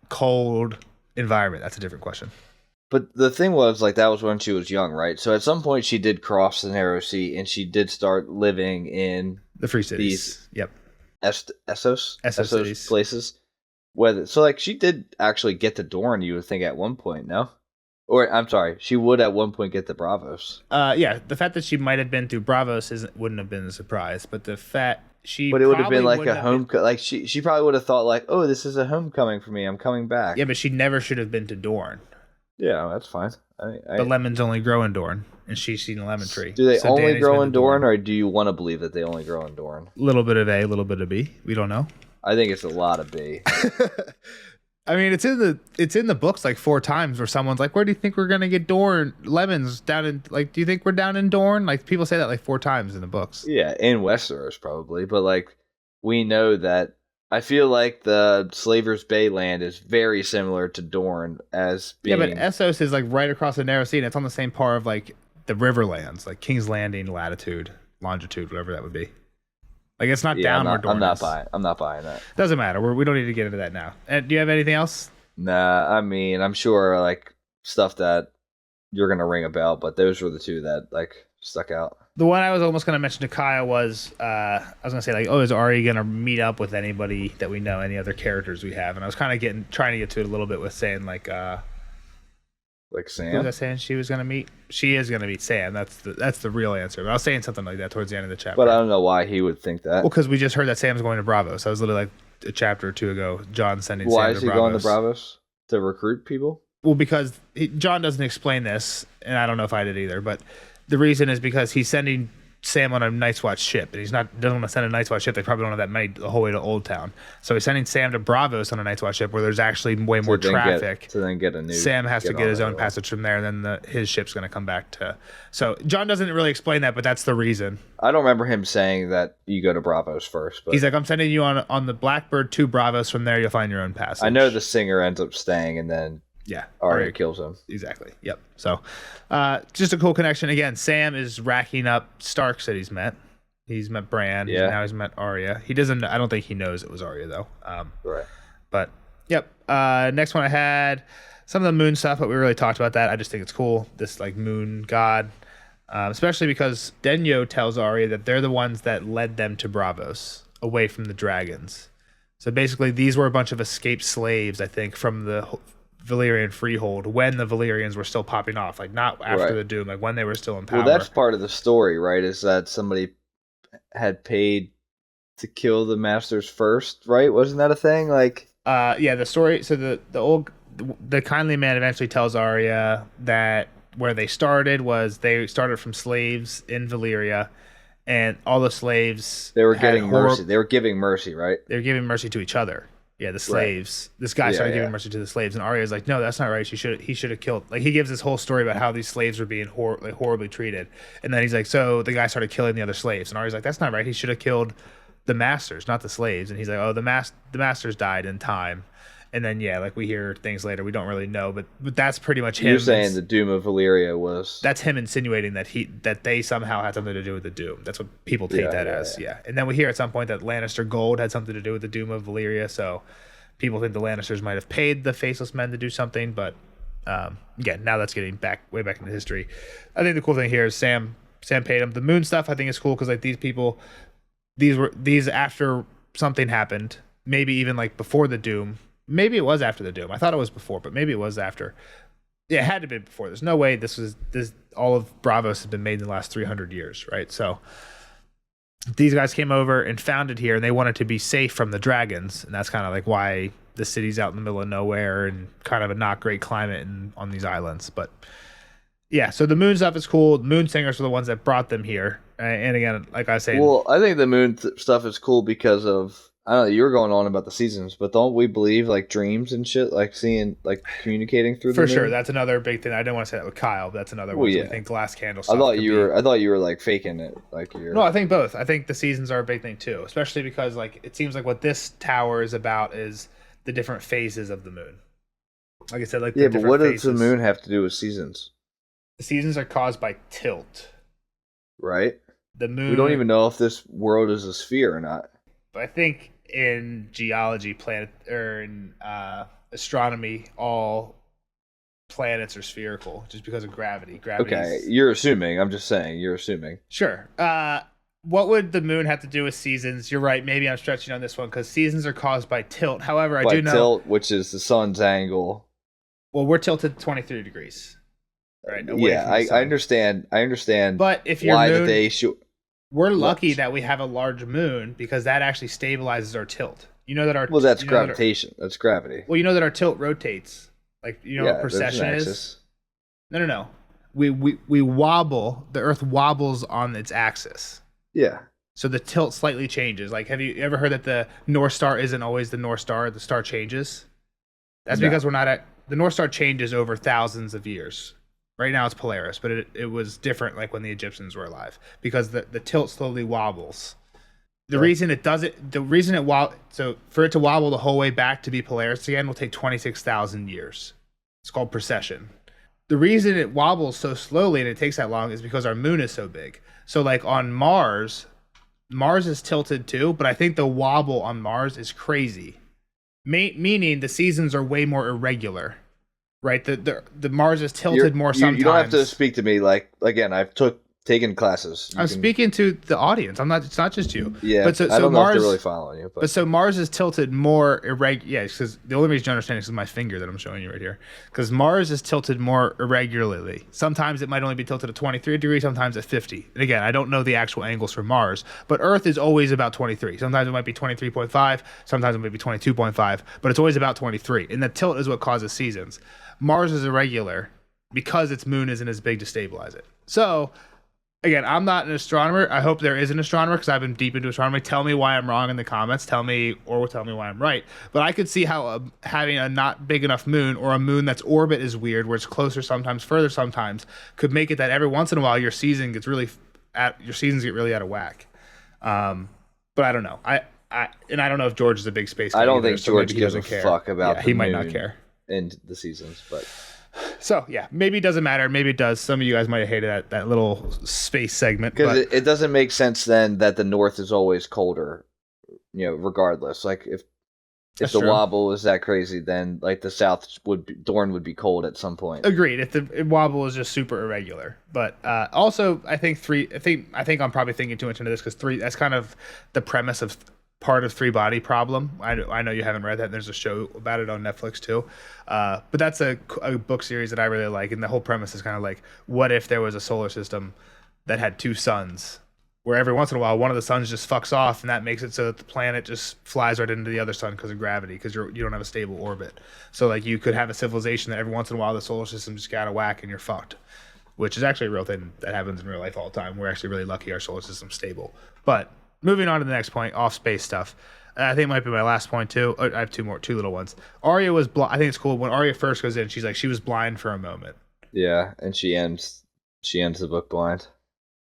cold environment? That's a different question. But the thing was, like, that was when she was young, right? So at some point she did cross the narrow sea and she did start living in the free cities. Yep. Essos cities. places. So like she did actually get to Dorne, you would think, at one point, no? Or I'm sorry, she would at one point get to Bravos. Yeah, the fact that she might have been through Bravos wouldn't have been a surprise, but the fact But it would have been like a home. Like she probably would have thought like, oh, this is a homecoming for me. I'm coming back. Yeah, but she never should have been to Dorne. Yeah, that's fine. But lemons only grow in Dorne, and she's seen a lemon tree. Do they So only Danny's grow been in to Dorne, or do you want to believe that they only grow in Dorne? A little bit of A, a little bit of B. We don't know. I think it's a lot of B. I mean, it's in the books like 4 times where someone's like, "Where do you think we're gonna get Dorne lemons down in like? Do you think we're down in Dorne?" Like people say that like 4 times in the books. Yeah, in Westeros probably, but like we know that. I feel like the Slaver's Bay land is very similar to Dorne as being... Yeah, but Essos is like right across the narrow sea, and it's on the same part of like the Riverlands, like King's Landing, latitude, longitude, whatever that would be. Like it's not down where Dorne is. I'm not buying that. Doesn't matter. We don't need to get into that now. And do you have anything else? Nah, I mean, I'm sure like stuff that you're gonna ring a bell, but those were the 2 that like stuck out. The one I was almost going to mention to Kyle was, I was going to say, like, oh, is Arya going to meet up with anybody that we know, any other characters we have? And I was kind of trying to get to it a little bit with saying, like Sam? Who was I saying she was going to meet? She is going to meet Sam. That's the real answer. But I was saying something like that towards the end of the chapter. But I don't know why he would think that. Well, because we just heard that Sam's going to Bravos. I was literally like a chapter or 2 ago, John sending Why Sam is to he Bravos. going to Bravos? To recruit people? Well, because John doesn't explain this, and I don't know if I did either, but the reason is because he's sending Sam on a Night's Watch ship, and doesn't want to send a Night's Watch ship. They probably don't have that many the whole way to Old Town. So he's sending Sam to Bravos on a Night's Watch ship where there's actually way more traffic. Then get a new. Sam has to get his own passage from there, and then his ship's going to come back to. So John doesn't really explain that, but that's the reason. I don't remember him saying that you go to Bravos first. But he's like, I'm sending you on the Blackbird to Bravos. From there, you'll find your own passage. I know the singer ends up staying, and then Arya kills him. Exactly. Yep. So, just a cool connection. Again, Sam is racking up Starks that he's met. He's met Bran. Yeah. Now he's met Arya. He doesn't. I don't think he knows it was Arya though. Right. But yep. Next one I had some of the moon stuff, but we really talked about that. I just think it's cool. This like moon god, especially because Denyo tells Arya that they're the ones that led them to Bravos, away from the dragons. So basically, these were a bunch of escaped slaves, I think, from the Valyrian freehold when the Valyrians were still popping off, like not after the Doom, like when they were still in power. Well, that's part of the story, right? Is that somebody had paid to kill the masters first, right? Wasn't that a thing? Like, yeah, the story. So the kindly man eventually tells Arya that where they started was they started from slaves in Valyria, and all the slaves they were getting mercy. They were giving mercy, right? They were giving mercy to each other. Yeah, the slaves. Right. This guy started giving mercy to the slaves, and Arya's like, "No, that's not right. He should have killed." Like he gives this whole story about how these slaves were being horribly treated, and then he's like, "So the guy started killing the other slaves," and Arya's like, "That's not right. He should have killed the masters, not the slaves." And he's like, "Oh, the masters died in time." And then like we hear things later we don't really know, but that's pretty much him. You're saying the Doom of Valyria was... That's him insinuating that they somehow had something to do with the Doom. That's what people take that as. Yeah. And then we hear at some point that Lannister gold had something to do with the Doom of Valyria, so people think the Lannisters might have paid the Faceless Men to do something, but again, now that's getting way back into history. I think the cool thing here is Sam paid him. The moon stuff I think is cool because like these people, these after something happened, maybe even like before the Doom. Maybe it was after the Doom. I thought it was before, but maybe it was after. Yeah, it had to be before. There's no way this all of Bravos has been made in the last 300 years, right? So these guys came over and found it here, and they wanted to be safe from the dragons, and that's kind of like why the city's out in the middle of nowhere and kind of a not great climate on these islands. But yeah, so the moon stuff is cool. The moon singers were the ones that brought them here. And again, like I say, well, I think the moon stuff is cool because of, I don't know, you were going on about the seasons, but don't we believe like dreams and shit, like seeing, like communicating through the moon? For sure, that's another big thing. I didn't want to say that with Kyle, but that's another one. I think glass candle stuff. I thought you were like faking it, like you're. No, I think both. I think the seasons are a big thing too, especially because like it seems like what this tower is about is the different phases of the moon. Like I said, like but what does the moon have to do with seasons? The seasons are caused by tilt. Right? The moon. We don't even know if this world is a sphere or not. But I think in geology, in astronomy, all planets are spherical just because of gravity. Okay, you're assuming. I'm just saying. You're assuming. Sure. What would the moon have to do with seasons? You're right. Maybe I'm stretching on this one because seasons are caused by tilt. However, I do know tilt, which is the sun's angle. Well, we're tilted 23 degrees. Right. Yeah, I understand. I understand. But if your why moon, did they we're lucky that we have a large moon because that actually stabilizes our tilt. You know that our that's gravitation. That's gravity. Well, you know that our tilt rotates. Like what precession is. No. We wobble. The Earth wobbles on its axis. Yeah. So the tilt slightly changes. Like, have you ever heard that the North Star isn't always the North Star? The star changes. That's because we're not at the North Star changes over thousands of years. Right now it's Polaris, but it was different like when the Egyptians were alive because the tilt slowly wobbles. The reason it so for it to wobble the whole way back to be Polaris again will take 26,000 years. It's called precession. The reason it wobbles so slowly and it takes that long is because our moon is so big. So like on Mars is tilted too, but I think the wobble on Mars is crazy. Meaning the seasons are way more irregular. Right, the Mars is tilted more sometimes. You don't have to speak to me like again. I've taken classes. I'm speaking to the audience. I'm not. It's not just you. Yeah, but I don't know if they're really following you. But so Mars is tilted more irregular. Yeah, because the only reason you understand is my finger that I'm showing you right here. Because Mars is tilted more irregularly. Sometimes it might only be tilted at 23 degrees. Sometimes at 50. And again, I don't know the actual angles for Mars, but Earth is always about 23. Sometimes it might be 23.5. Sometimes it might be 22.5. But it's always about 23. And the tilt is what causes seasons. Mars is irregular because its moon isn't as big to stabilize it. So, again, I'm not an astronomer. I hope there is an astronomer because I've been deep into astronomy. Tell me why I'm wrong in the comments. Tell me why I'm right. But I could see how having a not big enough moon or a moon that's orbit is weird, where it's closer sometimes, further sometimes, could make it that every once in a while your seasons get really out of whack. But I don't know. I don't know if George is a big space guy. I don't think George gives a fuck about the he might moon not care. In the seasons, but so yeah, maybe it doesn't matter, maybe it does. Some of you guys might have hated that little space segment because it doesn't make sense then that the north is always colder, regardless. Like if the wobble is that crazy, then like the south Dorne would be cold at some point. Agreed. If the wobble is just super irregular, but also I think I'm probably thinking too much into this because that's kind of the premise of part of Three Body Problem. I know you haven't read that. There's a show about it on Netflix too. But that's a book series that I really like. And the whole premise is kind of like, what if there was a solar system that had two suns where every once in a while, one of the suns just fucks off and that makes it so that the planet just flies right into the other sun because of gravity, because you don't have a stable orbit. So like you could have a civilization that every once in a while the solar system just got out of whack and you're fucked, which is actually a real thing that happens in real life all the time. We're actually really lucky our solar system's stable. But moving on to the next point, off space stuff. I think it might be my last point too. I have two little ones. Arya was blind. I think it's cool when Arya first goes in. She's like, she was blind for a moment. Yeah, and she ends the book blind,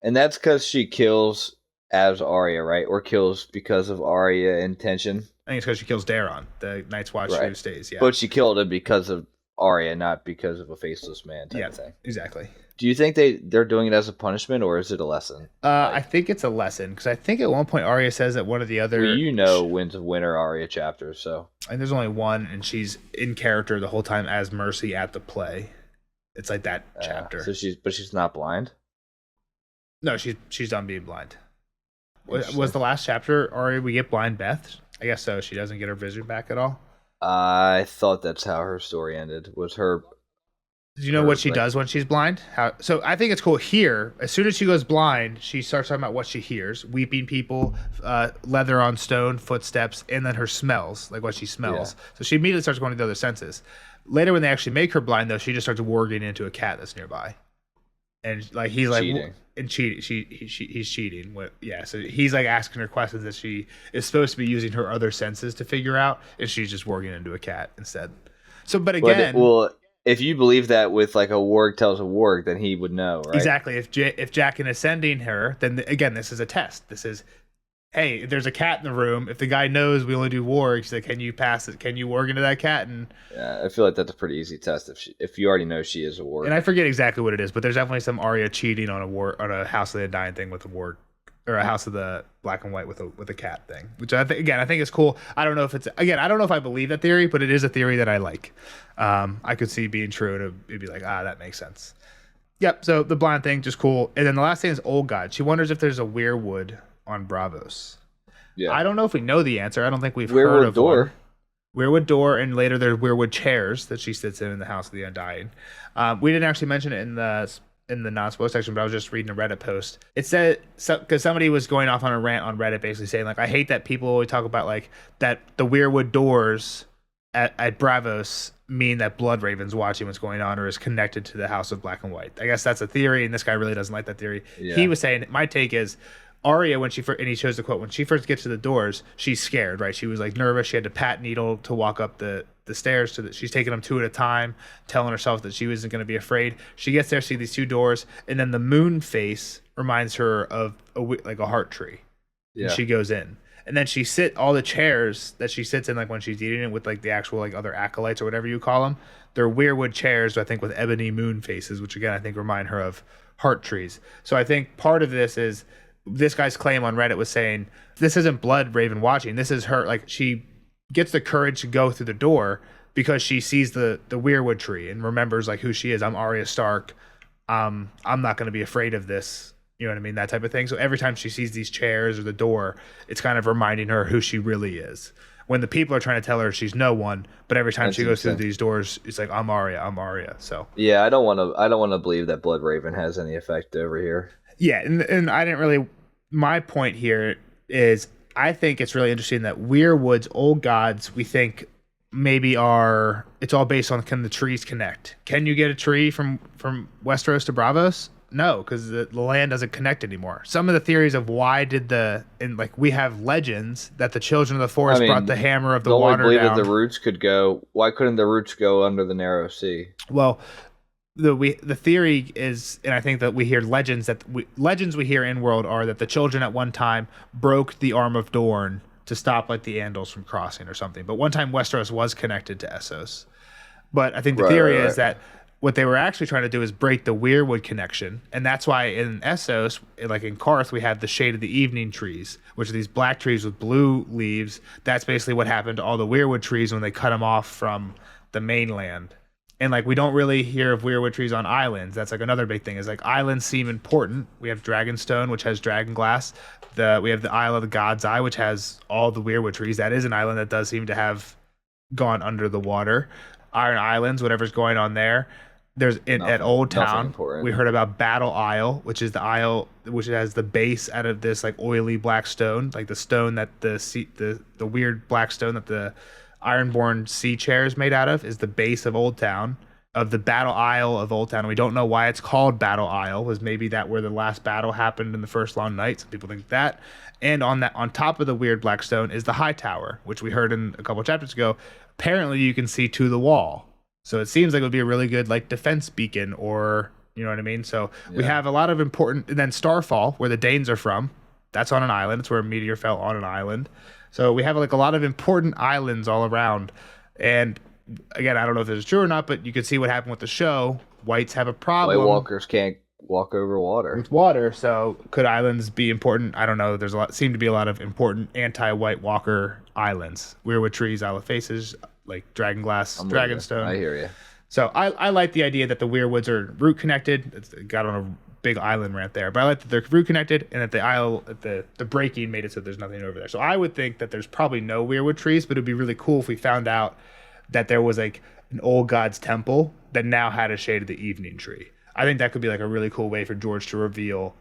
and that's because she kills as Arya, right? Or kills because of Arya intention. I think it's because she kills Daron, the Night's Watch who stays. Yeah, but she killed him because of Arya, not because of a faceless man type of thing. Exactly. Do you think they're doing it as a punishment, or is it a lesson? I think it's a lesson, because I think at one point Arya says that one of the other... Well, Winds of Winter Arya chapters, so... And there's only one, and she's in character the whole time as Mercy at the play. It's like that chapter. So she's not blind? No, she's done being blind. Was the last chapter Arya we get blind Beth? I guess so. She doesn't get her vision back at all? I thought that's how her story ended, was her... Do you know what she does when she's blind? So I think it's cool here. As soon as she goes blind, she starts talking about what she hears: weeping people, leather on stone, footsteps, and then her smells, like what she smells. Yeah. So she immediately starts going to the other senses. Later, when they actually make her blind, though, she just starts warging into a cat that's nearby, and like he's like cheating. And cheating. He's cheating. Yeah. So he's like asking her questions that she is supposed to be using her other senses to figure out, and she's just warging into a cat instead. So, but again, if you believe that with like a warg tells a warg, then he would know, right? Exactly. If Jaqen is sending her, then again, this is a test. This is hey, there's a cat in the room. If the guy knows we only do warg, she's like, can you pass it? Can you warg into that cat? And Yeah, I feel like that's a pretty easy test if you already know she is a warg. I forget exactly what it is, but there's definitely some Arya cheating on a House of the Undying thing with a warg, or a House of the Black and White with a cat thing, which I think is cool. I don't know if I believe that theory, but it is a theory that I like. I could see being true, and it'd be like, that makes sense. Yep. So the blind thing, just cool. And then the last thing is Old God. She wonders if there's a weirwood on Bravos. Yeah. I don't know if we know the answer. I don't think we've heard of door. One. Weirwood door, and later there's weirwood chairs that she sits in the House of the Undying. We didn't actually mention it in the non-spoiler section, but I was just reading a Reddit post. It said, because somebody was going off on a rant on Reddit, basically saying like, I hate that people always talk about like that the weirwood doors at Bravos mean that Blood Raven's watching what's going on or is connected to the House of Black and White. I guess that's a theory, and this guy really doesn't like that theory. Yeah. He was saying, my take is, Arya, and he shows the quote, when she first gets to the doors, she's scared, right? She was like nervous. She had to pat needle to walk up the stairs. She's taking them two at a time, telling herself that she wasn't going to be afraid. She gets there, see these two doors, and then the moon face reminds her of a heart tree. Yeah. And she goes in. And then all the chairs that she sits in, like when she's eating it with like the actual like other acolytes or whatever you call them, they're weirwood chairs, I think, with ebony moon faces, which again, I think remind her of heart trees. So I think part of this is, this guy's claim on Reddit was saying, this isn't Blood Raven watching. This is her, like, she gets the courage to go through the door because she sees the weirwood tree and remembers like who she is. I'm Arya Stark. I'm not going to be afraid of this. You know what I mean? That type of thing. So every time she sees these chairs or the door, it's kind of reminding her who she really is. When the people are trying to tell her she's no one, but every time she goes through these doors, it's like, I'm Arya. So yeah, I don't want to believe that Blood Raven has any effect over here. Yeah, and I didn't really. My point here is, I think it's really interesting that Weirwood's old gods, we think maybe it's all based on, can the trees connect? Can you get a tree from Westeros to Bravos? No, because the land doesn't connect anymore. Some of the theories of why we have legends that the children of the forest brought the hammer of the water down. Don't we believe that the roots could go? Why couldn't the roots go under the narrow sea? Well, the theory is, and I think that we hear legends we hear in world are that the children at one time broke the arm of Dorne to stop like the Andals from crossing or something. But one time Westeros was connected to Essos. But I think the theory is that what they were actually trying to do is break the weirwood connection. And that's why in Essos, like in Karth, we have the Shade of the Evening trees, which are these black trees with blue leaves. That's basically what happened to all the weirwood trees when they cut them off from the mainland. And like, we don't really hear of weirwood trees on islands. That's like another big thing, is like islands seem important. We have Dragonstone, which has dragon glass. We have the Isle of the God's Eye, which has all the weirwood trees. That is an island that does seem to have gone under the water. Iron Islands, whatever's going on there. At Old Town, we heard about Battle Isle, which is the isle which has the base out of this like oily black stone, like the stone that the weird black stone that the Ironborn sea chair is made out of, is the base of Old Town, of the Battle Isle of Old Town. We don't know why it's called Battle Isle. Was maybe that where the last battle happened in the first long night? Some people think that. And on top of the weird black stone is the High Tower, which we heard in a couple chapters ago. Apparently, you can see to the wall. So it seems like it would be a really good like defense beacon, or you know what I mean? So we have a lot of important, and then Starfall, where the Danes are from, that's on an island. It's where a meteor fell on an island. So we have like a lot of important islands all around. And again, I don't know if this is true or not, but you can see what happened with the show. Whites have a problem. White walkers can't walk over water. With water. So could islands be important? I don't know. There's seem to be a lot of important anti-White Walker islands. Weirwood trees, Isle of Faces, like Dragonglass, Dragonstone. I hear you. So I like the idea that the Weirwoods are root connected. It's got on a big island rant there, but I like that they're root connected, and that the breaking made it so there's nothing over there. So I would think that there's probably no Weirwood trees, but it'd be really cool if we found out that there was like an old god's temple that now had a Shade of the Evening tree. I think that could be like a really cool way for George to reveal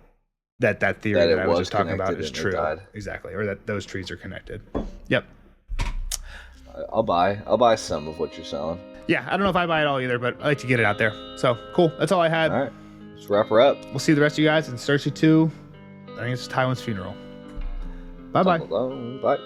that theory that I was just talking about is true. Exactly, or that those trees are connected. Yep. I'll buy some of what you're selling. Yeah, I don't know if I buy it all either, but I like to get it out there. So cool. That's all I had. All right, let's wrap her up. We'll see the rest of you guys in Cersei 2. I think it's Tywin's funeral. Bye-bye. Bye.